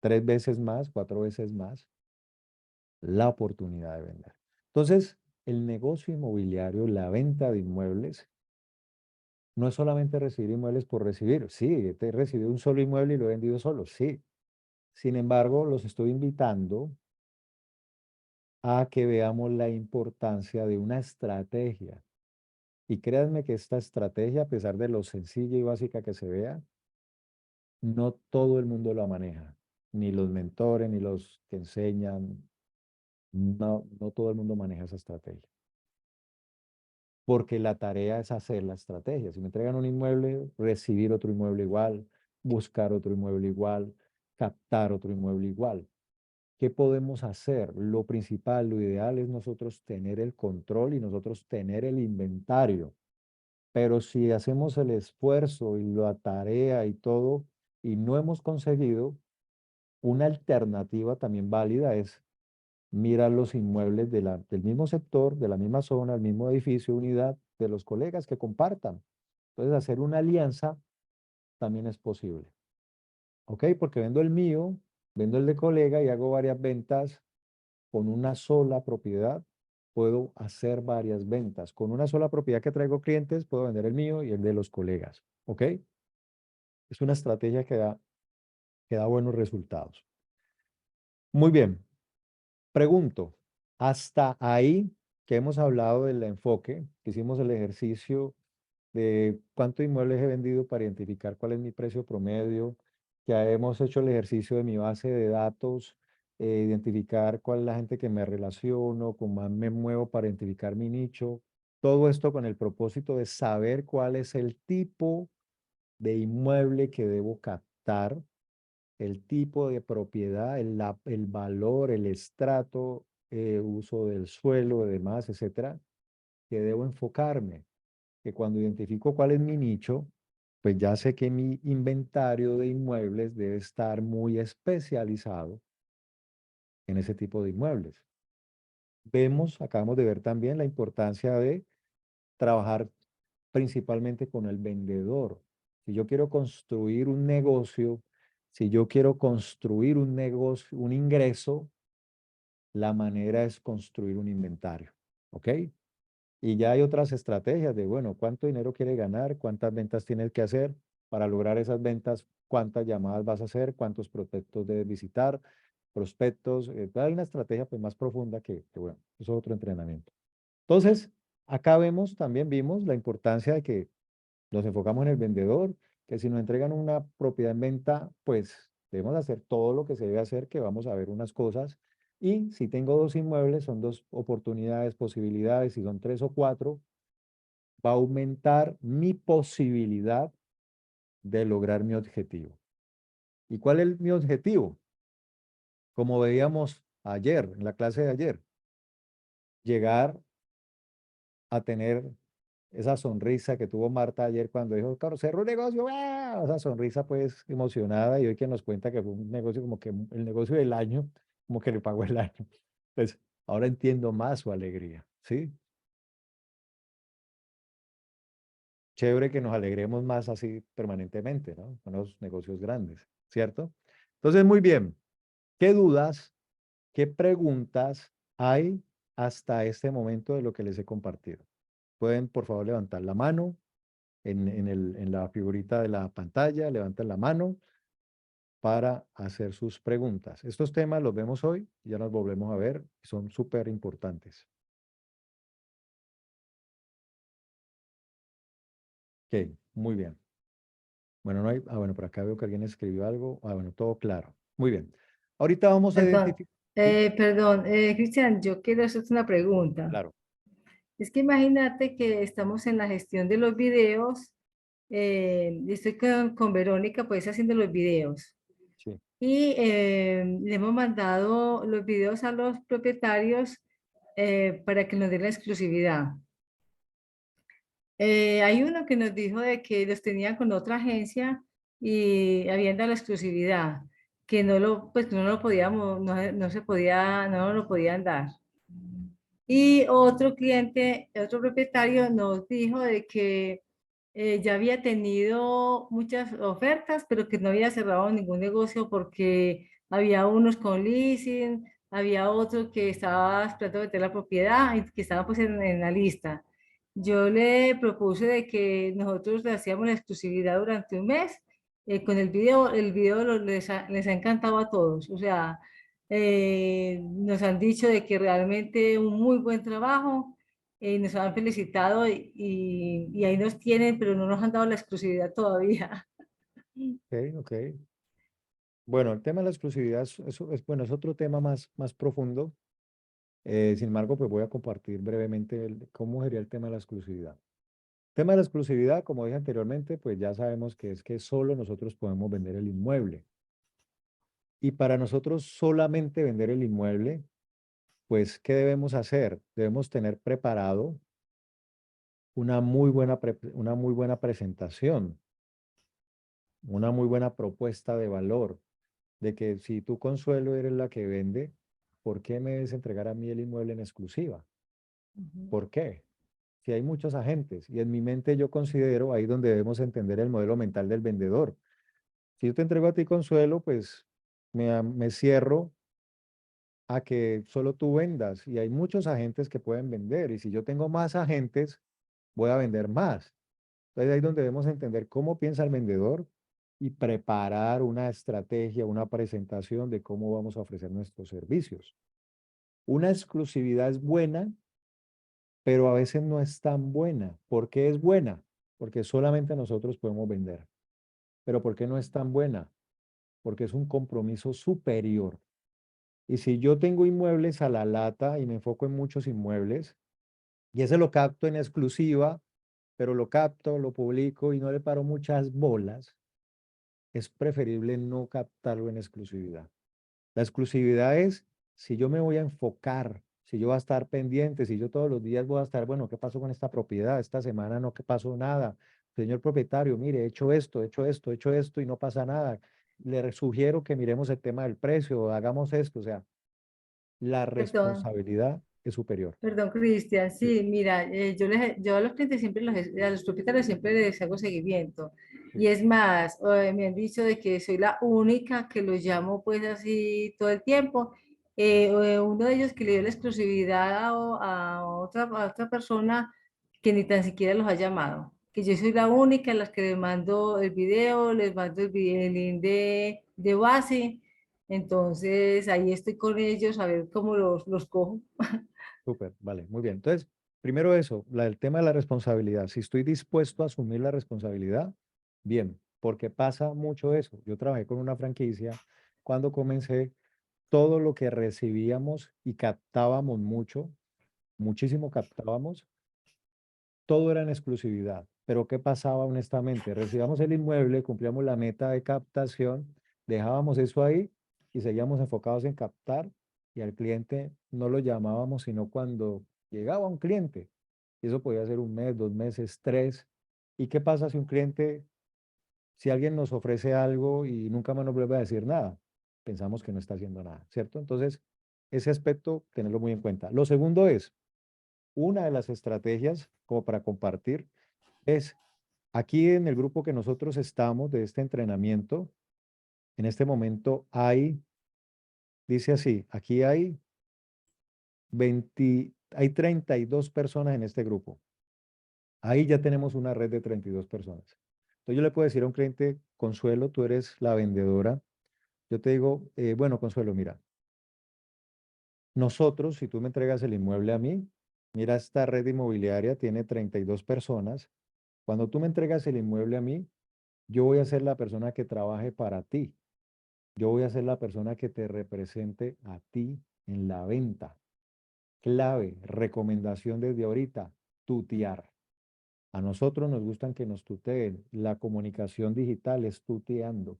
3 veces más, 4 veces más la oportunidad de vender. Entonces, el negocio inmobiliario, la venta de inmuebles, no es solamente recibir inmuebles por recibir. Sí, he recibido un solo inmueble y lo he vendido solo, sí. Sin embargo, los estoy invitando a que veamos la importancia de una estrategia. Y créanme que esta estrategia, a pesar de lo sencilla y básica que se vea, no todo el mundo la maneja. Ni los mentores, ni los que enseñan. No todo el mundo maneja esa estrategia. Porque la tarea es hacer la estrategia. Si me entregan un inmueble, recibir otro inmueble igual, buscar otro inmueble igual, captar otro inmueble igual. ¿Qué podemos hacer? Lo principal, lo ideal es nosotros tener el control y nosotros tener el inventario. Pero si hacemos el esfuerzo y la tarea y todo y no hemos conseguido, una alternativa también válida es mirar los inmuebles del mismo sector, de la misma zona, del mismo edificio, unidad, de los colegas que compartan. Entonces, hacer una alianza también es posible. ¿Ok? Porque vendo el mío, vendo el de colega y hago varias ventas con una sola propiedad. Puedo hacer varias ventas. Con una sola propiedad que traigo clientes, puedo vender el mío y el de los colegas. ¿Ok? Es una estrategia que da buenos resultados. Muy bien. Pregunto, hasta ahí que hemos hablado del enfoque, que hicimos el ejercicio de cuántos inmuebles he vendido para identificar cuál es mi precio promedio, ya hemos hecho el ejercicio de mi base de datos, identificar cuál es la gente que me relaciono, con más me muevo para identificar mi nicho. Todo esto con el propósito de saber cuál es el tipo de inmueble que debo captar, el tipo de propiedad, el valor, el estrato, uso del suelo y demás, etcétera, que debo enfocarme. Que cuando identifico cuál es mi nicho, pues ya sé que mi inventario de inmuebles debe estar muy especializado en ese tipo de inmuebles. Acabamos de ver también la importancia de trabajar principalmente con el vendedor. Si yo quiero construir un negocio, si yo quiero construir un negocio, un ingreso, la manera es construir un inventario, ¿ok? Y ya hay otras estrategias de, bueno, ¿cuánto dinero quiere ganar? ¿Cuántas ventas tienes que hacer? Para lograr esas ventas, ¿cuántas llamadas vas a hacer? ¿Cuántos prospectos debes visitar? Prospectos, hay una estrategia pues más profunda que bueno, eso es otro entrenamiento. Entonces, acá vimos la importancia de que nos enfocamos en el vendedor, que si nos entregan una propiedad en venta, pues debemos hacer todo lo que se debe hacer, que vamos a ver unas cosas. Y si tengo 2 inmuebles, son 2 oportunidades, posibilidades, si son 3 o 4, va a aumentar mi posibilidad de lograr mi objetivo. ¿Y cuál es mi objetivo? Como veíamos ayer, en la clase de ayer, llegar a tener esa sonrisa que tuvo Marta ayer cuando dijo, claro, cerró un negocio, ¡ah! Esa sonrisa pues emocionada, y hoy que nos cuenta que fue un negocio como que el negocio del año, como que le pagó el año. Pues ahora entiendo más su alegría, ¿sí? Chévere que nos alegremos más así permanentemente, ¿no? Con los negocios grandes, ¿cierto? Entonces, muy bien. ¿Qué dudas, qué preguntas hay hasta este momento de lo que les he compartido? Pueden, por favor, levantar la mano en la figurita de la pantalla, levanten la mano para hacer sus preguntas. Estos temas los vemos hoy, ya nos volvemos a ver, son súper importantes. Ok, muy bien. Bueno, no hay, bueno, por acá veo que alguien escribió algo. Bueno, todo claro. Muy bien. Ahorita vamos a Perdón, identificar. ¿Sí? Cristian, yo quiero hacerte una pregunta. Claro. Es que imagínate que estamos en la gestión de los videos, estoy con Verónica, pues haciendo los videos. Sí. Y le hemos mandado los videos a los propietarios para que nos den la exclusividad. Hay uno que nos dijo de que los tenían con otra agencia y habían dado la exclusividad, que no lo, pues no lo podíamos, no se podía, no nos lo podían dar. Y otro cliente, otro propietario nos dijo de que ya había tenido muchas ofertas, pero que no había cerrado ningún negocio porque había unos con leasing, había otro que estaba esperando vender la propiedad y que estaba pues en la lista. Yo le propuse de que nosotros le hacíamos la exclusividad durante un mes con el video les ha encantado a todos. O sea, nos han dicho de que realmente un muy buen trabajo, nos han felicitado y ahí nos tienen, pero no nos han dado la exclusividad todavía. Ok, ok. Bueno, el tema de la exclusividad bueno, es otro tema más profundo. Sin embargo, pues voy a compartir brevemente cómo sería el tema de la exclusividad. El tema de la exclusividad, como dije anteriormente, pues ya sabemos que es que solo nosotros podemos vender el inmueble. Y para nosotros solamente vender el inmueble, pues, ¿qué debemos hacer? Debemos tener preparado una muy buena presentación, una muy buena propuesta de valor, de que si tú, Consuelo, eres la que vende, ¿por qué me debes entregar a mí el inmueble en exclusiva? ¿Por qué? Si hay muchos agentes, y en mi mente yo considero, ahí donde debemos entender el modelo mental del vendedor. Si yo te entrego a ti, Consuelo, pues me cierro a que solo tú vendas, y hay muchos agentes que pueden vender, y si yo tengo más agentes, voy a vender más. Entonces ahí es donde debemos entender cómo piensa el vendedor y preparar una estrategia, una presentación de cómo vamos a ofrecer nuestros servicios. Una exclusividad es buena, pero a veces no es tan buena. ¿Por qué es buena? porque solamente nosotros podemos vender. Pero ¿por qué no es tan buena? Porque es un compromiso superior. Y si yo tengo inmuebles a la lata y me enfoco en muchos inmuebles, y ese lo capto en exclusiva, pero lo capto, lo publico y no le paro muchas bolas, es preferible no captarlo en exclusividad. La exclusividad es si yo me voy a enfocar, si yo voy a estar pendiente, si yo todos los días voy a estar, bueno, ¿qué pasó con esta propiedad? Esta semana no, ¿qué pasó? Nada. Señor propietario, mire, he hecho esto, he hecho esto, he hecho esto y no pasa nada. Le sugiero que miremos el tema del precio, hagamos esto. O sea, la Perdón. responsabilidad es superior. Perdón, Cristian, Sí, sí, mira, yo a los clientes siempre, a los propietarios siempre les hago seguimiento. sí, Y es más, me han dicho de que soy la única que los llamo pues así todo el tiempo. Uno de ellos que le dio la exclusividad a otra persona que ni tan siquiera los ha llamado. Que yo soy la única a las que les mando el video, les mando el link de base. Entonces ahí estoy con ellos a ver cómo los cojo. súper, vale, muy bien. Entonces, primero eso, el tema de la responsabilidad. Si estoy dispuesto a asumir la responsabilidad, bien, porque pasa mucho eso. Yo trabajé con una franquicia cuando comencé, todo lo que recibíamos y captábamos mucho, muchísimo captábamos, todo era en exclusividad. Pero ¿qué pasaba honestamente? Recibíamos el inmueble, cumplíamos la meta de captación, dejábamos eso ahí y seguíamos enfocados en captar y al cliente no lo llamábamos sino cuando llegaba un cliente. Y eso podía ser un mes, 2 meses, tres. ¿Y qué pasa si un cliente, si alguien nos ofrece algo y nunca más nos vuelve a decir nada? Pensamos que no está haciendo nada, ¿cierto? Entonces, ese aspecto, tenerlo muy en cuenta. Lo segundo es, una de las estrategias como para compartir es aquí en el grupo que nosotros estamos de este entrenamiento, en este momento dice así, aquí hay 32 personas en este grupo. Ahí ya tenemos una red de 32 personas. Entonces yo le puedo decir a un cliente, Consuelo, tú eres la vendedora. Yo te digo, bueno, Consuelo, mira, nosotros, si tú me entregas el inmueble a mí, mira, esta red inmobiliaria tiene 32 personas. Cuando tú me entregas el inmueble a mí, yo voy a ser la persona que trabaje para ti. Yo voy a ser la persona que te represente a ti en la venta. Clave, recomendación desde ahorita, tutear. A nosotros nos gustan que nos tuteen. La comunicación digital es tuteando.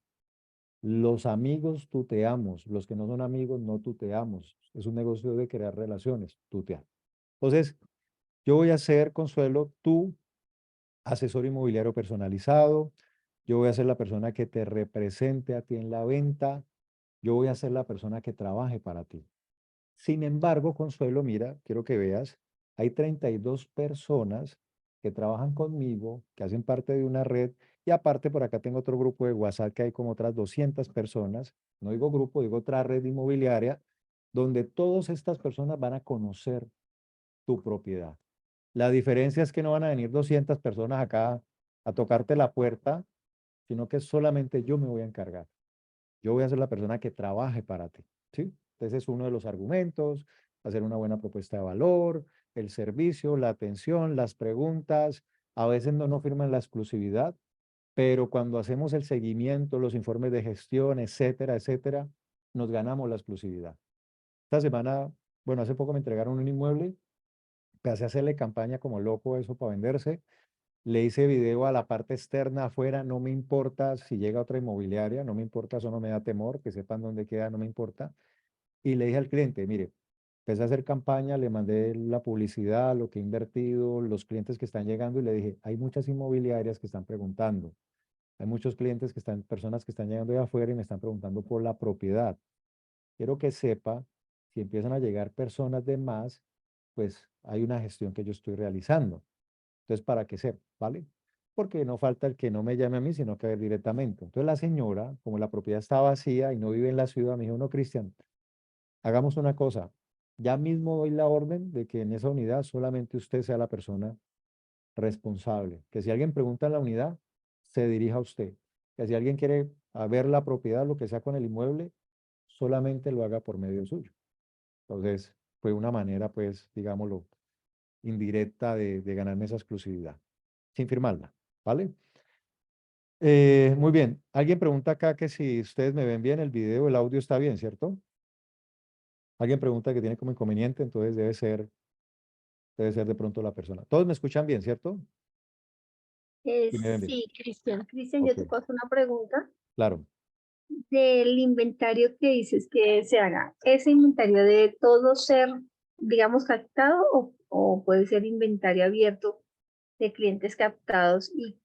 Los amigos tuteamos, los que no son amigos no tuteamos. Es un negocio de crear relaciones, tutear. Entonces, yo voy a ser, Consuelo, tu asesor inmobiliario personalizado. Yo voy a ser la persona que te represente a ti en la venta. Yo voy a ser la persona que trabaje para ti. Sin embargo, Consuelo, mira, quiero que veas, hay 32 personas que trabajan conmigo, que hacen parte de una red, y aparte por acá tengo otro grupo de WhatsApp que hay como otras 200 personas, no digo grupo, digo otra red inmobiliaria, donde todas estas personas van a conocer tu propiedad. La diferencia es que no van a venir 200 personas acá a tocarte la puerta, sino que solamente yo me voy a encargar. Yo voy a ser la persona que trabaje para ti, ¿sí? Entonces es uno de los argumentos, hacer una buena propuesta de valor, el servicio, la atención, las preguntas. A veces no firman la exclusividad, pero cuando hacemos el seguimiento, los informes de gestión, etcétera, etcétera, nos ganamos la exclusividad. Esta semana, bueno, hace poco me entregaron un inmueble, empecé a hacerle campaña como loco eso para venderse. Le hice video a la parte externa afuera, no me importa si llega otra inmobiliaria, no me importa, eso no me da temor, que sepan dónde queda, no me importa. Y le dije al cliente, mire, empecé a hacer campaña, le mandé la publicidad, lo que he invertido, los clientes que están llegando y le dije, hay muchas inmobiliarias que están preguntando, hay muchos clientes que están, personas que están llegando de afuera y me están preguntando por la propiedad. Quiero que sepa, si empiezan a llegar personas de más, pues hay una gestión que yo estoy realizando. Entonces, para que sepa, ¿vale? Porque no falta el que no me llame a mí, sino que a ver directamente. Entonces, la señora, como la propiedad está vacía y no vive en la ciudad, me dijo, no, Cristian, hagamos una cosa. Ya mismo doy la orden de que en esa unidad solamente usted sea la persona responsable. Que si alguien pregunta en la unidad, se dirija a usted. Que si alguien quiere a ver la propiedad, lo que sea con el inmueble, solamente lo haga por medio suyo. Entonces, fue una manera, pues, digámoslo, indirecta de ganarme esa exclusividad, sin firmarla. ¿vale? Muy bien. Alguien pregunta acá que si ustedes me ven bien, el video, el audio está bien, ¿cierto? Alguien pregunta que tiene como inconveniente, entonces debe ser de pronto la persona. Todos me escuchan bien, ¿cierto? Sí, me ven bien. Sí, Cristian. Cristian, yo Ok, te puedo hacer una pregunta claro. del inventario que dices que se haga. ¿Ese inventario debe todo ser, digamos, captado o puede ser inventario abierto de clientes captados y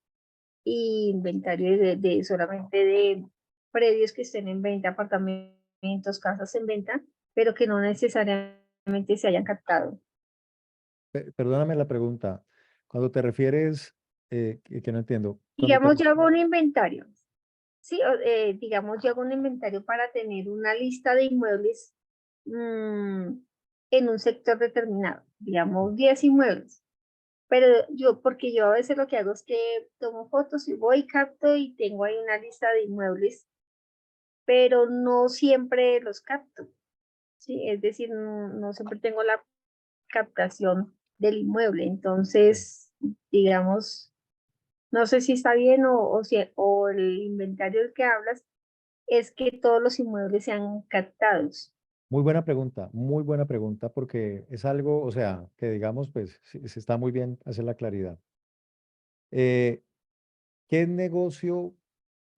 inventario de solamente de predios que estén en venta, apartamentos, casas en venta, pero que no necesariamente se hayan captado? Perdóname la pregunta. Cuando te refieres, que no entiendo. Cuando te Digamos, yo hago un inventario. Sí, digamos, yo hago un inventario para tener una lista de inmuebles en un sector determinado, digamos 10 inmuebles. Pero porque yo a veces lo que hago es que tomo fotos y voy, capto y tengo ahí una lista de inmuebles, pero no siempre los capto, ¿sí? Es decir, no siempre tengo la captación del inmueble. Entonces, digamos, no sé si está bien o el inventario del que hablas es que todos los inmuebles sean captados. muy buena pregunta, porque es algo, o sea, que digamos, pues, sí está muy bien hacer la claridad. ¿Qué negocio,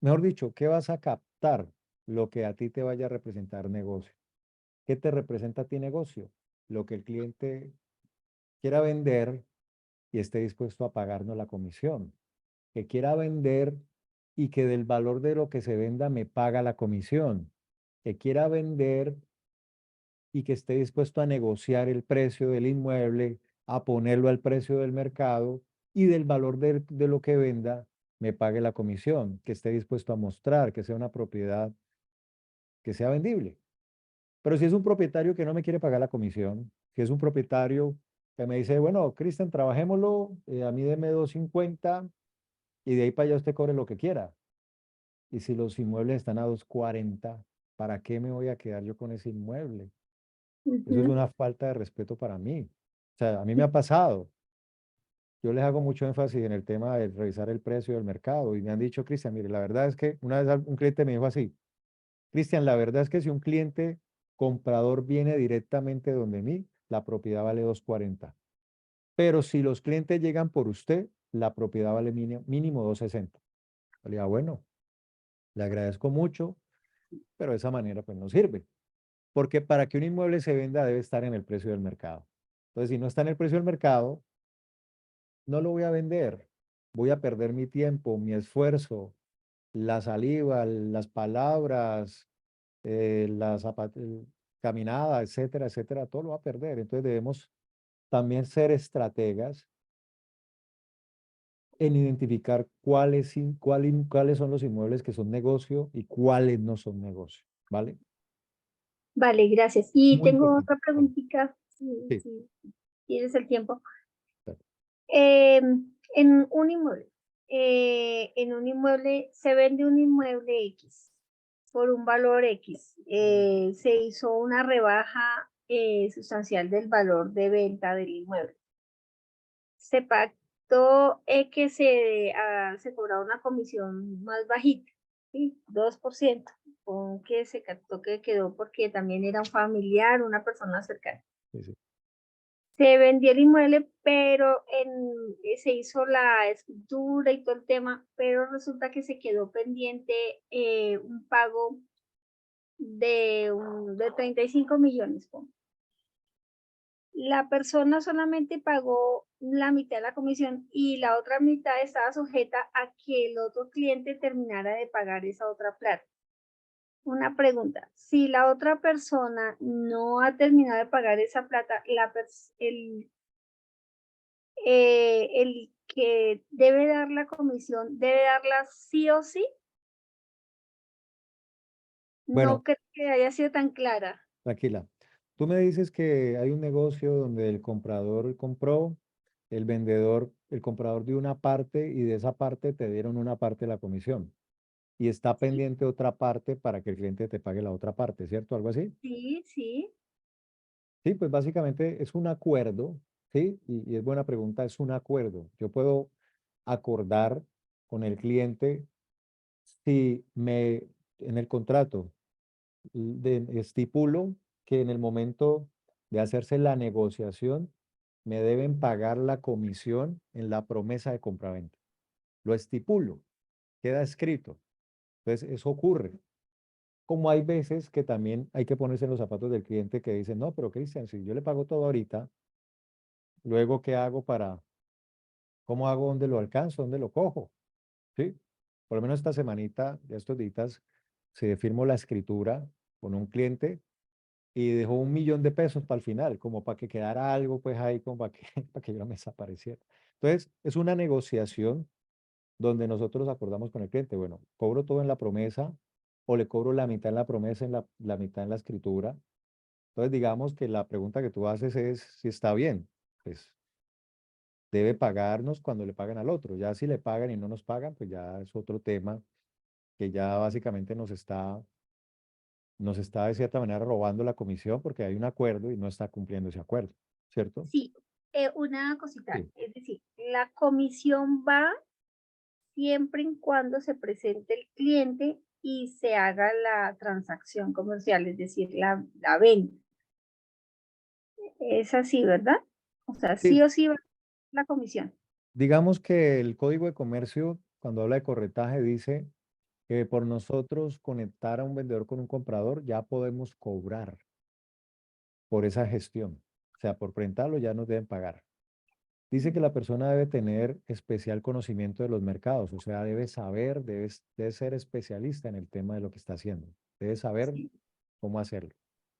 mejor dicho, qué vas a captar? Lo que a ti te vaya a representar negocio. ¿Qué te representa a ti negocio? Lo que el cliente quiera vender y esté dispuesto a pagarnos la comisión. Que quiera vender y que del valor de lo que se venda me paga la comisión. Que quiera vender y que esté dispuesto a negociar el precio del inmueble, a ponerlo al precio del mercado y del valor de lo que venda me pague la comisión, que esté dispuesto a mostrar que sea una propiedad que sea vendible. Pero si es un propietario que no me quiere pagar la comisión, si es un propietario que me dice, bueno, Cristian, trabajémoslo, a mí deme 250 y de ahí para allá usted cobre lo que quiera. Y si los inmuebles están a 240, ¿para qué me voy a quedar yo con ese inmueble? Eso es Ujú. una falta de respeto para mí. O sea, a mí me ha pasado. Yo les hago mucho énfasis en el tema de revisar el precio del mercado y me han dicho, Cristian, mire, la verdad es que una vez un cliente me dijo así, Cristian, la verdad es que si un cliente comprador viene directamente donde mí, la propiedad vale 240. Pero si los clientes llegan por usted, la propiedad vale mínimo 260. Le digo, bueno, le agradezco mucho, pero de esa manera pues no sirve. Porque para que un inmueble se venda debe estar en el precio del mercado. Entonces, si no está en el precio del mercado, no lo voy a vender. Voy a perder mi tiempo, mi esfuerzo, la saliva, las palabras, caminada, etcétera, etcétera, todo lo va a perder. Entonces debemos también ser estrategas en identificar cuáles son los inmuebles que son negocio y cuáles no son negocio, ¿vale? Vale, gracias. Y Muy tengo importante. otra preguntita, Sí. si tienes el tiempo. Claro. En un inmueble se vende un inmueble X por un valor X. Se hizo una rebaja sustancial del valor de venta del inmueble. Se pactó que se cobraba una comisión más bajita, ¿sí? 2%, con que se captó que quedó porque también era un familiar, una persona cercana. Sí, sí. Se vendió el inmueble, pero se hizo la escritura y todo el tema, pero resulta que se quedó pendiente un pago de 35 millones. La persona solamente pagó la mitad de la comisión y la otra mitad estaba sujeta a que el otro cliente terminara de pagar esa otra plata. Una pregunta, si la otra persona no ha terminado de pagar esa plata, el que debe dar la comisión, ¿debe darla sí o sí? Bueno, No creo que haya sido tan clara. tranquila. Tú me dices que hay un negocio donde el comprador compró, el comprador dio una parte y de esa parte te dieron una parte de la comisión. Y está Sí, pendiente otra parte para que el cliente te pague la otra parte, ¿cierto? ¿Algo así? sí, sí. Sí, pues básicamente es un acuerdo, ¿sí? Y es buena pregunta, es un acuerdo. Yo puedo acordar con el cliente si en el contrato estipulo que en el momento de hacerse la negociación me deben pagar la comisión en la promesa de compraventa. Lo estipulo, queda escrito. Entonces, eso ocurre. Como hay veces que también hay que ponerse en los zapatos del cliente que dice, no, pero Cristian, si yo le pago todo ahorita, luego, ¿qué hago cómo hago, dónde lo alcanzo, dónde lo cojo? ¿Sí? Por lo menos esta semanita, de estos días, se firmó la escritura con un cliente y dejó 1.000.000 de pesos para el final, como para que quedara algo, pues ahí, como para que, para que yo no me desapareciera. Entonces, es una negociación donde nosotros acordamos con el cliente, bueno, cobro todo en la promesa o le cobro la mitad en la promesa, la mitad en la escritura. Entonces, digamos que la pregunta que tú haces es si está bien. Pues debe pagarnos cuando le pagan al otro. Ya si le pagan y no nos pagan, pues ya es otro tema que ya básicamente nos está de cierta manera robando la comisión porque hay un acuerdo y no está cumpliendo ese acuerdo, ¿cierto? Sí, una cosita, Sí. es decir, la comisión va siempre y cuando se presente el cliente y se haga la transacción comercial, es decir, la venta. Es así, ¿verdad? O sea, Sí, sí o sí va la comisión. digamos que el Código de Comercio, cuando habla de corretaje, dice que por nosotros conectar a un vendedor con un comprador ya podemos cobrar por esa gestión. O sea, por presentarlo ya nos deben pagar. Dice que la persona debe tener especial conocimiento de los mercados, o sea, debe saber, debe ser especialista en el tema de lo que está haciendo, debe saber Sí. cómo hacerlo.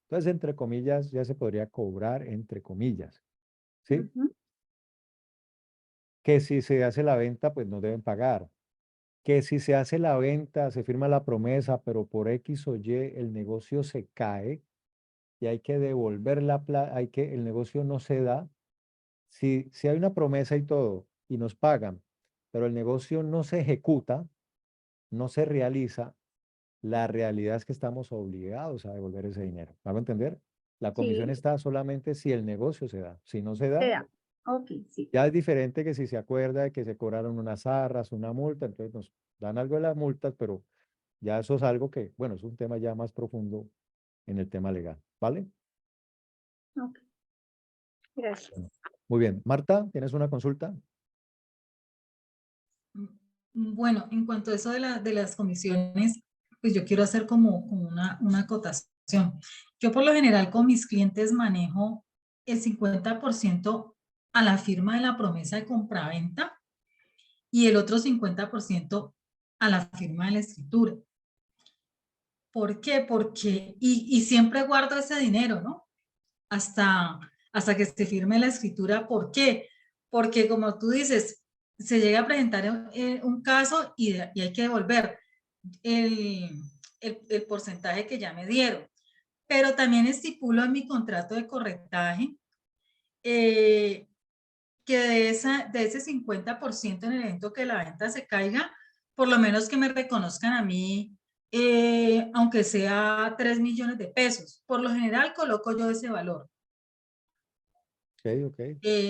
Entonces, entre comillas, ya se podría cobrar entre comillas, ¿sí? Ujú. Que si se hace la venta, pues no deben pagar. Que si se hace la venta, se firma la promesa, pero por X o Y el negocio se cae y hay que devolver la plata, el negocio no se da. Si hay una promesa y todo y nos pagan, pero el negocio no se ejecuta, no se realiza, la realidad es que estamos obligados a devolver ese dinero. ¿Me hago entender? La comisión Sí, está solamente si el negocio se da. Si no se se da, da. Ok, sí. ya es diferente que si se acuerda de que se cobraron unas arras, una multa, entonces nos dan algo de las multas, pero ya eso es algo que, bueno, es un tema ya más profundo en el tema legal, ¿vale? Ok, gracias. Bueno, muy bien. Marta, ¿tienes una consulta? Bueno, en cuanto a eso de las comisiones, pues yo quiero hacer como una acotación. Yo por lo general con mis clientes manejo el 50% a la firma de la promesa de compraventa y el otro 50% a la firma de la escritura. ¿Por qué? Porque, y siempre guardo ese dinero, ¿no? Hasta que se firme la escritura. ¿Por qué? Porque como tú dices, se llega a presentar un caso y hay que devolver el, el porcentaje que ya me dieron. Pero también estipulo en mi contrato de corretaje que de ese 50% en el evento que la venta se caiga, por lo menos que me reconozcan a mí, aunque sea 3 millones de pesos. Por lo general coloco yo ese valor. Ok, ok.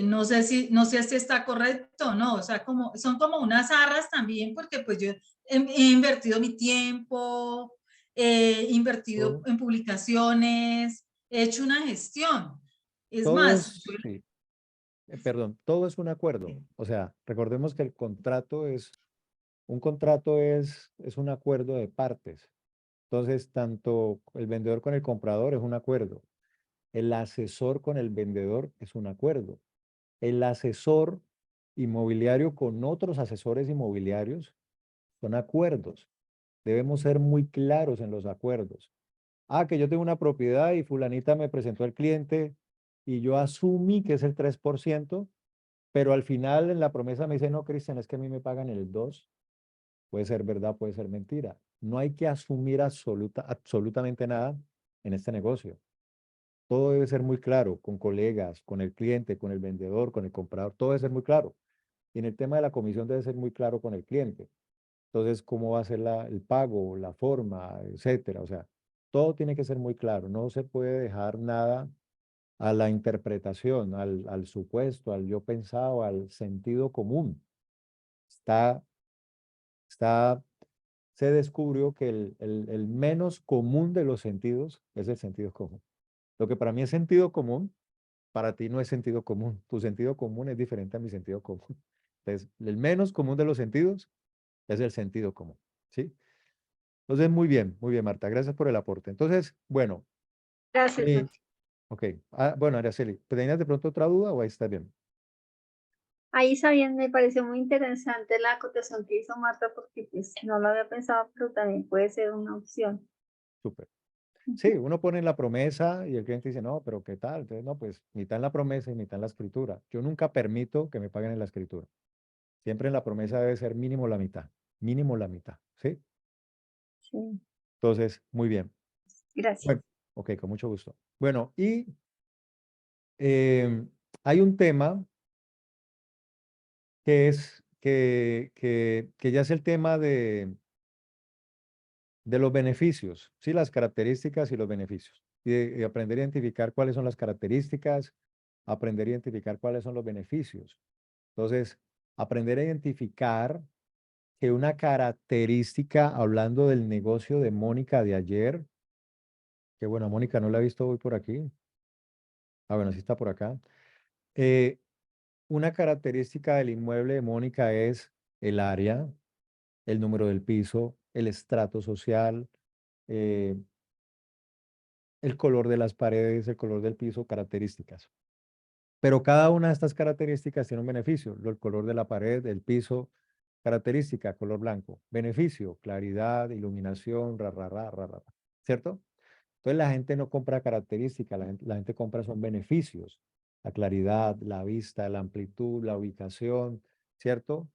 No sé si está correcto o no, o sea, son como unas arras también, porque pues yo he invertido mi tiempo, he invertido Todo, en publicaciones, he hecho una gestión. Es todo más, es, sí, perdón, todo es un acuerdo. O sea, recordemos que un contrato es un acuerdo de partes. Entonces, tanto el vendedor con el comprador es un acuerdo. El asesor con el vendedor es un acuerdo. El asesor inmobiliario con otros asesores inmobiliarios son acuerdos. Debemos ser muy claros en los acuerdos. Ah, que yo tengo una propiedad y fulanita me presentó el cliente y yo asumí que es el 3%, pero al final en la promesa me dice, no, Cristian, es que a mí me pagan el 2%. Puede ser verdad, puede ser mentira. No hay que asumir absolutamente nada en este negocio. Todo debe ser muy claro con colegas, con el cliente, con el vendedor, con el comprador. Todo debe ser muy claro. Y en el tema de la comisión debe ser muy claro con el cliente. Entonces, cómo va a ser el pago, la forma, etcétera. O sea, todo tiene que ser muy claro. No se puede dejar nada a la interpretación, al supuesto, al yo pensado, al sentido común. Está se descubrió que el menos común de los sentidos es el sentido común. Lo que para mí es sentido común, para ti no es sentido común. Tu sentido común es diferente a mi sentido común. Entonces, el menos común de los sentidos es el sentido común, ¿sí? Entonces, muy bien, Marta. Gracias por el aporte. Entonces, bueno, Gracias, eh, Santi. ok. Bueno, Araceli, ¿tenías de pronto otra duda o ahí está bien? Ahí sabiendo, me pareció muy interesante la acotación que hizo Marta porque pues no lo había pensado, pero también puede ser una opción. Súper. Sí, Ujú. uno pone en la promesa y el cliente dice, no, pero ¿qué tal? Entonces, no, pues mitad en la promesa y mitad en la escritura. Yo nunca permito que me paguen en la escritura. Siempre en la promesa debe ser mínimo la mitad, ¿sí? Sí, Entonces, muy bien. Bueno, gracias. ok, con mucho gusto. Bueno, y hay un tema que es que ya es el tema de los beneficios, ¿sí? Las características y los beneficios. Y aprender a identificar cuáles son las características, aprender a identificar cuáles son los beneficios. Entonces, aprender a identificar que una característica, hablando del negocio de Mónica de ayer, que bueno, Mónica no la he visto hoy por aquí. Ah, bueno, sí está por acá. Eh, una característica del inmueble de Mónica es el área, el número del piso, el estrato social, eh, el color de las paredes, el color del piso, características. Pero cada una de estas características tiene un beneficio. El color de la pared, el piso, característica, color blanco. Beneficio, claridad, iluminación, ¿cierto? Entonces la gente no compra características, la gente compra son beneficios. La claridad, la vista, la amplitud, la ubicación, ¿cierto?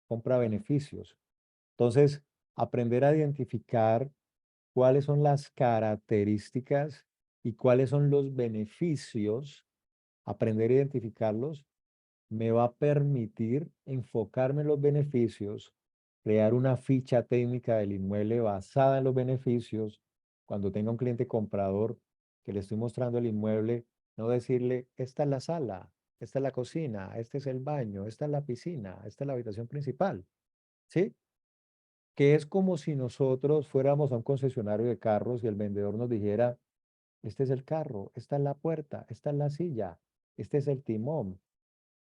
Compra beneficios. Entonces, aprender a identificar cuáles son las características y cuáles son los beneficios, aprender a identificarlos, me va a permitir enfocarme en los beneficios, crear una ficha técnica del inmueble basada en los beneficios. Cuando tenga un cliente comprador que le estoy mostrando el inmueble, no decirle, esta es la sala, esta es la cocina, este es el baño, esta es la piscina, esta es la habitación principal, ¿sí? Que es como si nosotros fuéramos a un concesionario de carros y el vendedor nos dijera, este es el carro, esta es la puerta, esta es la silla, este es el timón,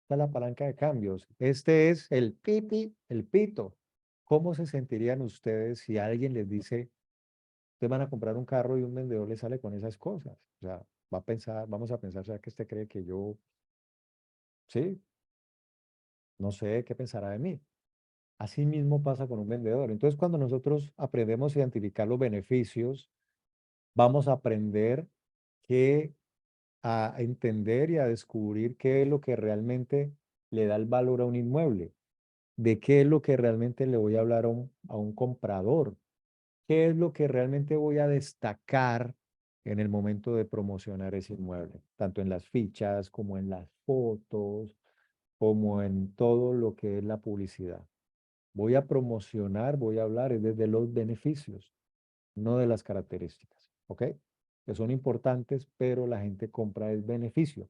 esta es la palanca de cambios, este es el piti, el pito. ¿Cómo se sentirían ustedes si alguien les dice, ustedes van a comprar un carro y un vendedor les sale con esas cosas? O sea, va a pensar, vamos a pensar, ¿será que usted cree que yo, sí, no sé qué pensará de mí? Así mismo pasa con un vendedor. Entonces, cuando nosotros aprendemos a identificar los beneficios, vamos a aprender a entender y a descubrir qué es lo que realmente le da el valor a un inmueble, de qué es lo que realmente le voy a hablar a un comprador, qué es lo que realmente voy a destacar en el momento de promocionar ese inmueble, tanto en las fichas como en las fotos, como en todo lo que es la publicidad. Voy a promocionar, voy a hablar es desde los beneficios, no de las características, ¿ok? Que son importantes, pero la gente compra el beneficio.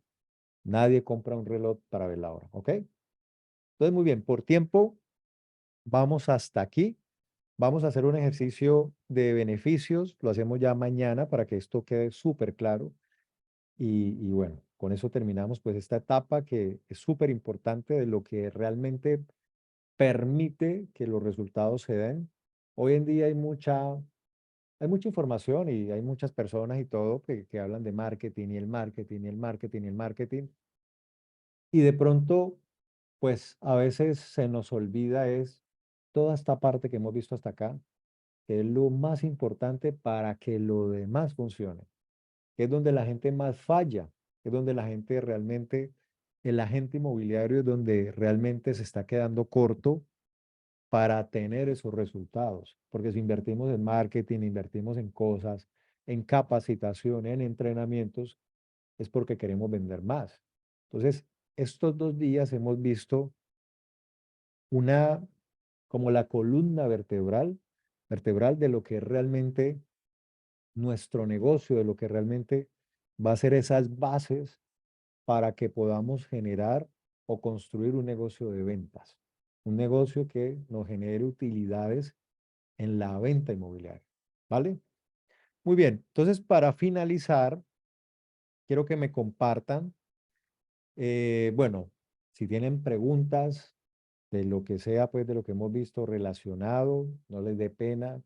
Nadie compra un reloj para ver la hora, ¿ok? Entonces, muy bien, por tiempo, vamos hasta aquí. Vamos a hacer un ejercicio de beneficios, lo hacemos ya mañana para que esto quede súper claro. Y bueno, con eso terminamos pues esta etapa que es súper importante de lo que realmente permite que los resultados se den. Hoy en día hay mucha información y hay muchas personas y todo que hablan de marketing y el marketing y el marketing y el marketing. Y de pronto, pues a veces se nos olvida es toda esta parte que hemos visto hasta acá, que es lo más importante para que lo demás funcione, que es donde la gente más falla, que es donde la gente realmente, el agente inmobiliario es donde realmente se está quedando corto para tener esos resultados. Porque si invertimos en marketing, invertimos en cosas, en capacitación, en entrenamientos, es porque queremos vender más. Entonces, estos 2 días hemos visto una, como la columna vertebral de lo que es realmente nuestro negocio, de lo que realmente va a ser esas bases para que podamos generar o construir un negocio de ventas. un negocio que nos genere utilidades en la venta inmobiliaria, ¿vale? Muy bien, entonces para finalizar, quiero que me compartan, bueno, si tienen preguntas de lo que sea, pues de lo que hemos visto relacionado, no les dé pena.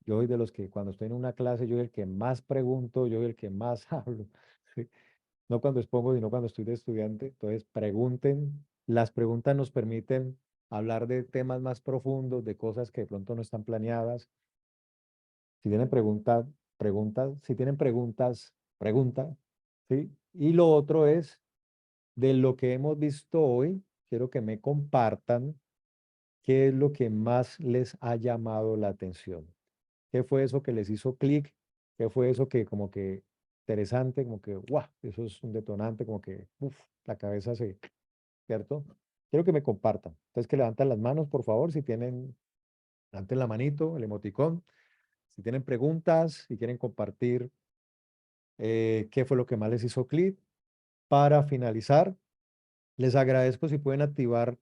Yo soy de los que cuando estoy en una clase, yo soy el que más pregunto, yo soy el que más hablo. ¿Sí? No cuando expongo, sino cuando estoy de estudiante. Entonces, pregunten. Las preguntas nos permiten hablar de temas más profundos, de cosas que de pronto no están planeadas. Si tienen preguntas, preguntas. Si tienen preguntas, pregunta. ¿Sí? Y lo otro es, de lo que hemos visto hoy, quiero que me compartan qué es lo que más les ha llamado la atención. ¿Qué fue eso que les hizo clic? ¿Qué fue eso que como que interesante, como que, guau, eso es un detonante, como que, uff, la cabeza se, ¿cierto? Quiero que me compartan. Entonces que levanten las manos, por favor, si tienen, levanten la manito, el emoticón. Si tienen preguntas, si quieren compartir qué fue lo que más les hizo clic. Para finalizar, les agradezco si pueden activar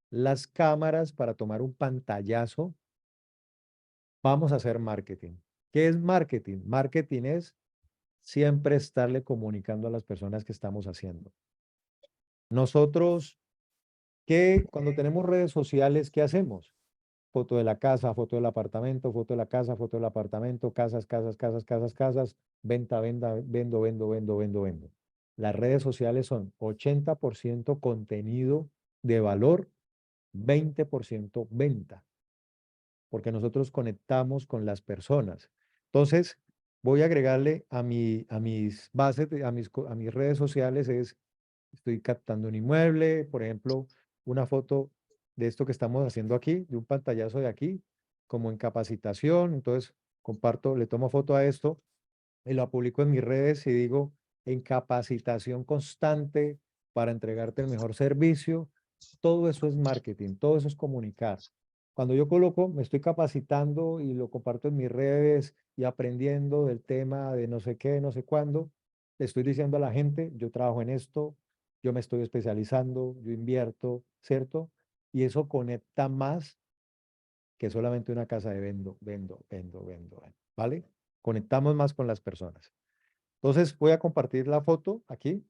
las cámaras para tomar un pantallazo. Vamos a hacer marketing. ¿Qué es marketing? Marketing es siempre estarle comunicando a las personas que estamos haciendo. Nosotros, cuando tenemos redes sociales, ¿qué hacemos? Foto de la casa, foto del apartamento, foto de la casa, foto del apartamento, casas, casas, casas, casas, casas, venta, venda, vendo, vendo, vendo, vendo, vendo. Las redes sociales son 80% contenido de valor, 20% venta, porque nosotros conectamos con las personas. Entonces, voy a agregarle a mis bases, a mis redes sociales, estoy captando un inmueble, por ejemplo, una foto de esto que estamos haciendo aquí, de un pantallazo de aquí, como en capacitación. Entonces, comparto, le tomo foto a esto y lo publico en mis redes y digo, en capacitación constante para entregarte el mejor servicio. Todo eso es marketing, todo eso es comunicar. Cuando yo coloco, me estoy capacitando y lo comparto en mis redes y aprendiendo del tema de no sé qué, no sé cuándo, le estoy diciendo a la gente, yo trabajo en esto, yo me estoy especializando, yo invierto, ¿cierto? Y eso conecta más que solamente una casa de vendo, vendo, vendo, vendo, vendo, ¿vale? Conectamos más con las personas. Entonces voy a compartir la foto aquí,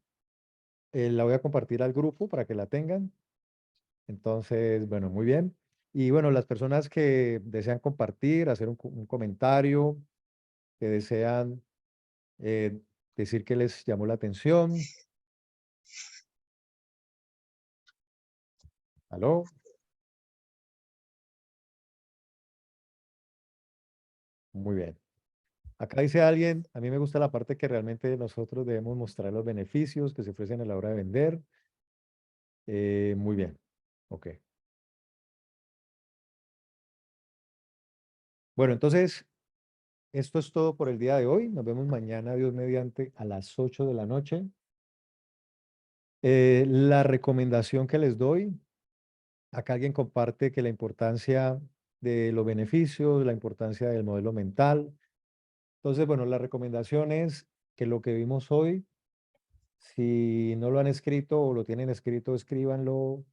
la voy a compartir al grupo para que la tengan. Entonces, bueno, muy bien. Y bueno, las personas que desean compartir, hacer un comentario, que desean eh, decir que les llamó la atención. ¿Aló? Muy bien. Acá dice alguien, a mí me gusta la parte que realmente nosotros debemos mostrar los beneficios que se ofrecen a la hora de vender. Muy bien. Ok. Bueno, entonces, esto es todo por el día de hoy. Nos vemos mañana, Dios mediante, a las 8 de la noche. La recomendación que les doy, acá alguien comparte que la importancia de los beneficios, la importancia del modelo mental. Entonces, bueno, la recomendación es que lo que vimos hoy, si no lo han escrito o lo tienen escrito, escríbanlo,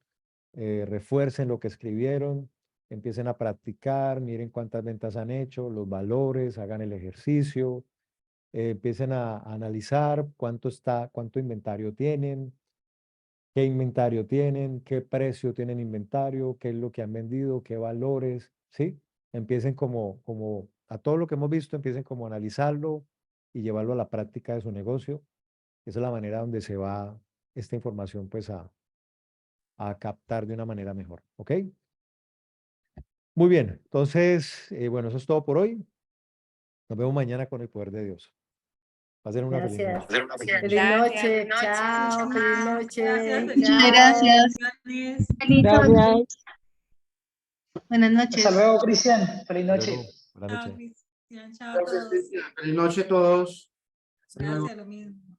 refuercen lo que escribieron, empiecen a practicar, miren cuántas ventas han hecho, los valores, hagan el ejercicio, empiecen a analizar cuánto inventario tienen, qué inventario tienen, qué precio tienen inventario, qué es lo que han vendido, qué valores, ¿sí? Empiecen como a todo lo que hemos visto, empiecen como a analizarlo y llevarlo a la práctica de su negocio. Esa es la manera donde se va esta información pues a captar de una manera mejor, ¿ok? Muy bien, entonces, bueno, eso es todo por hoy. Nos vemos mañana con el poder de Dios. Pasen una feliz Gracias. noche. Feliz noche. Chao. Feliz noche. Gracias, Muchas Chao. gracias. bendiciones. Feliz noche. Buenas Hasta noches. luego, Cristian. Feliz Hasta noche. luego. Buenas Chao, noches. Cristian. Chao a todos. Feliz noche a todos. Hasta luego. Gracias, lo mismo.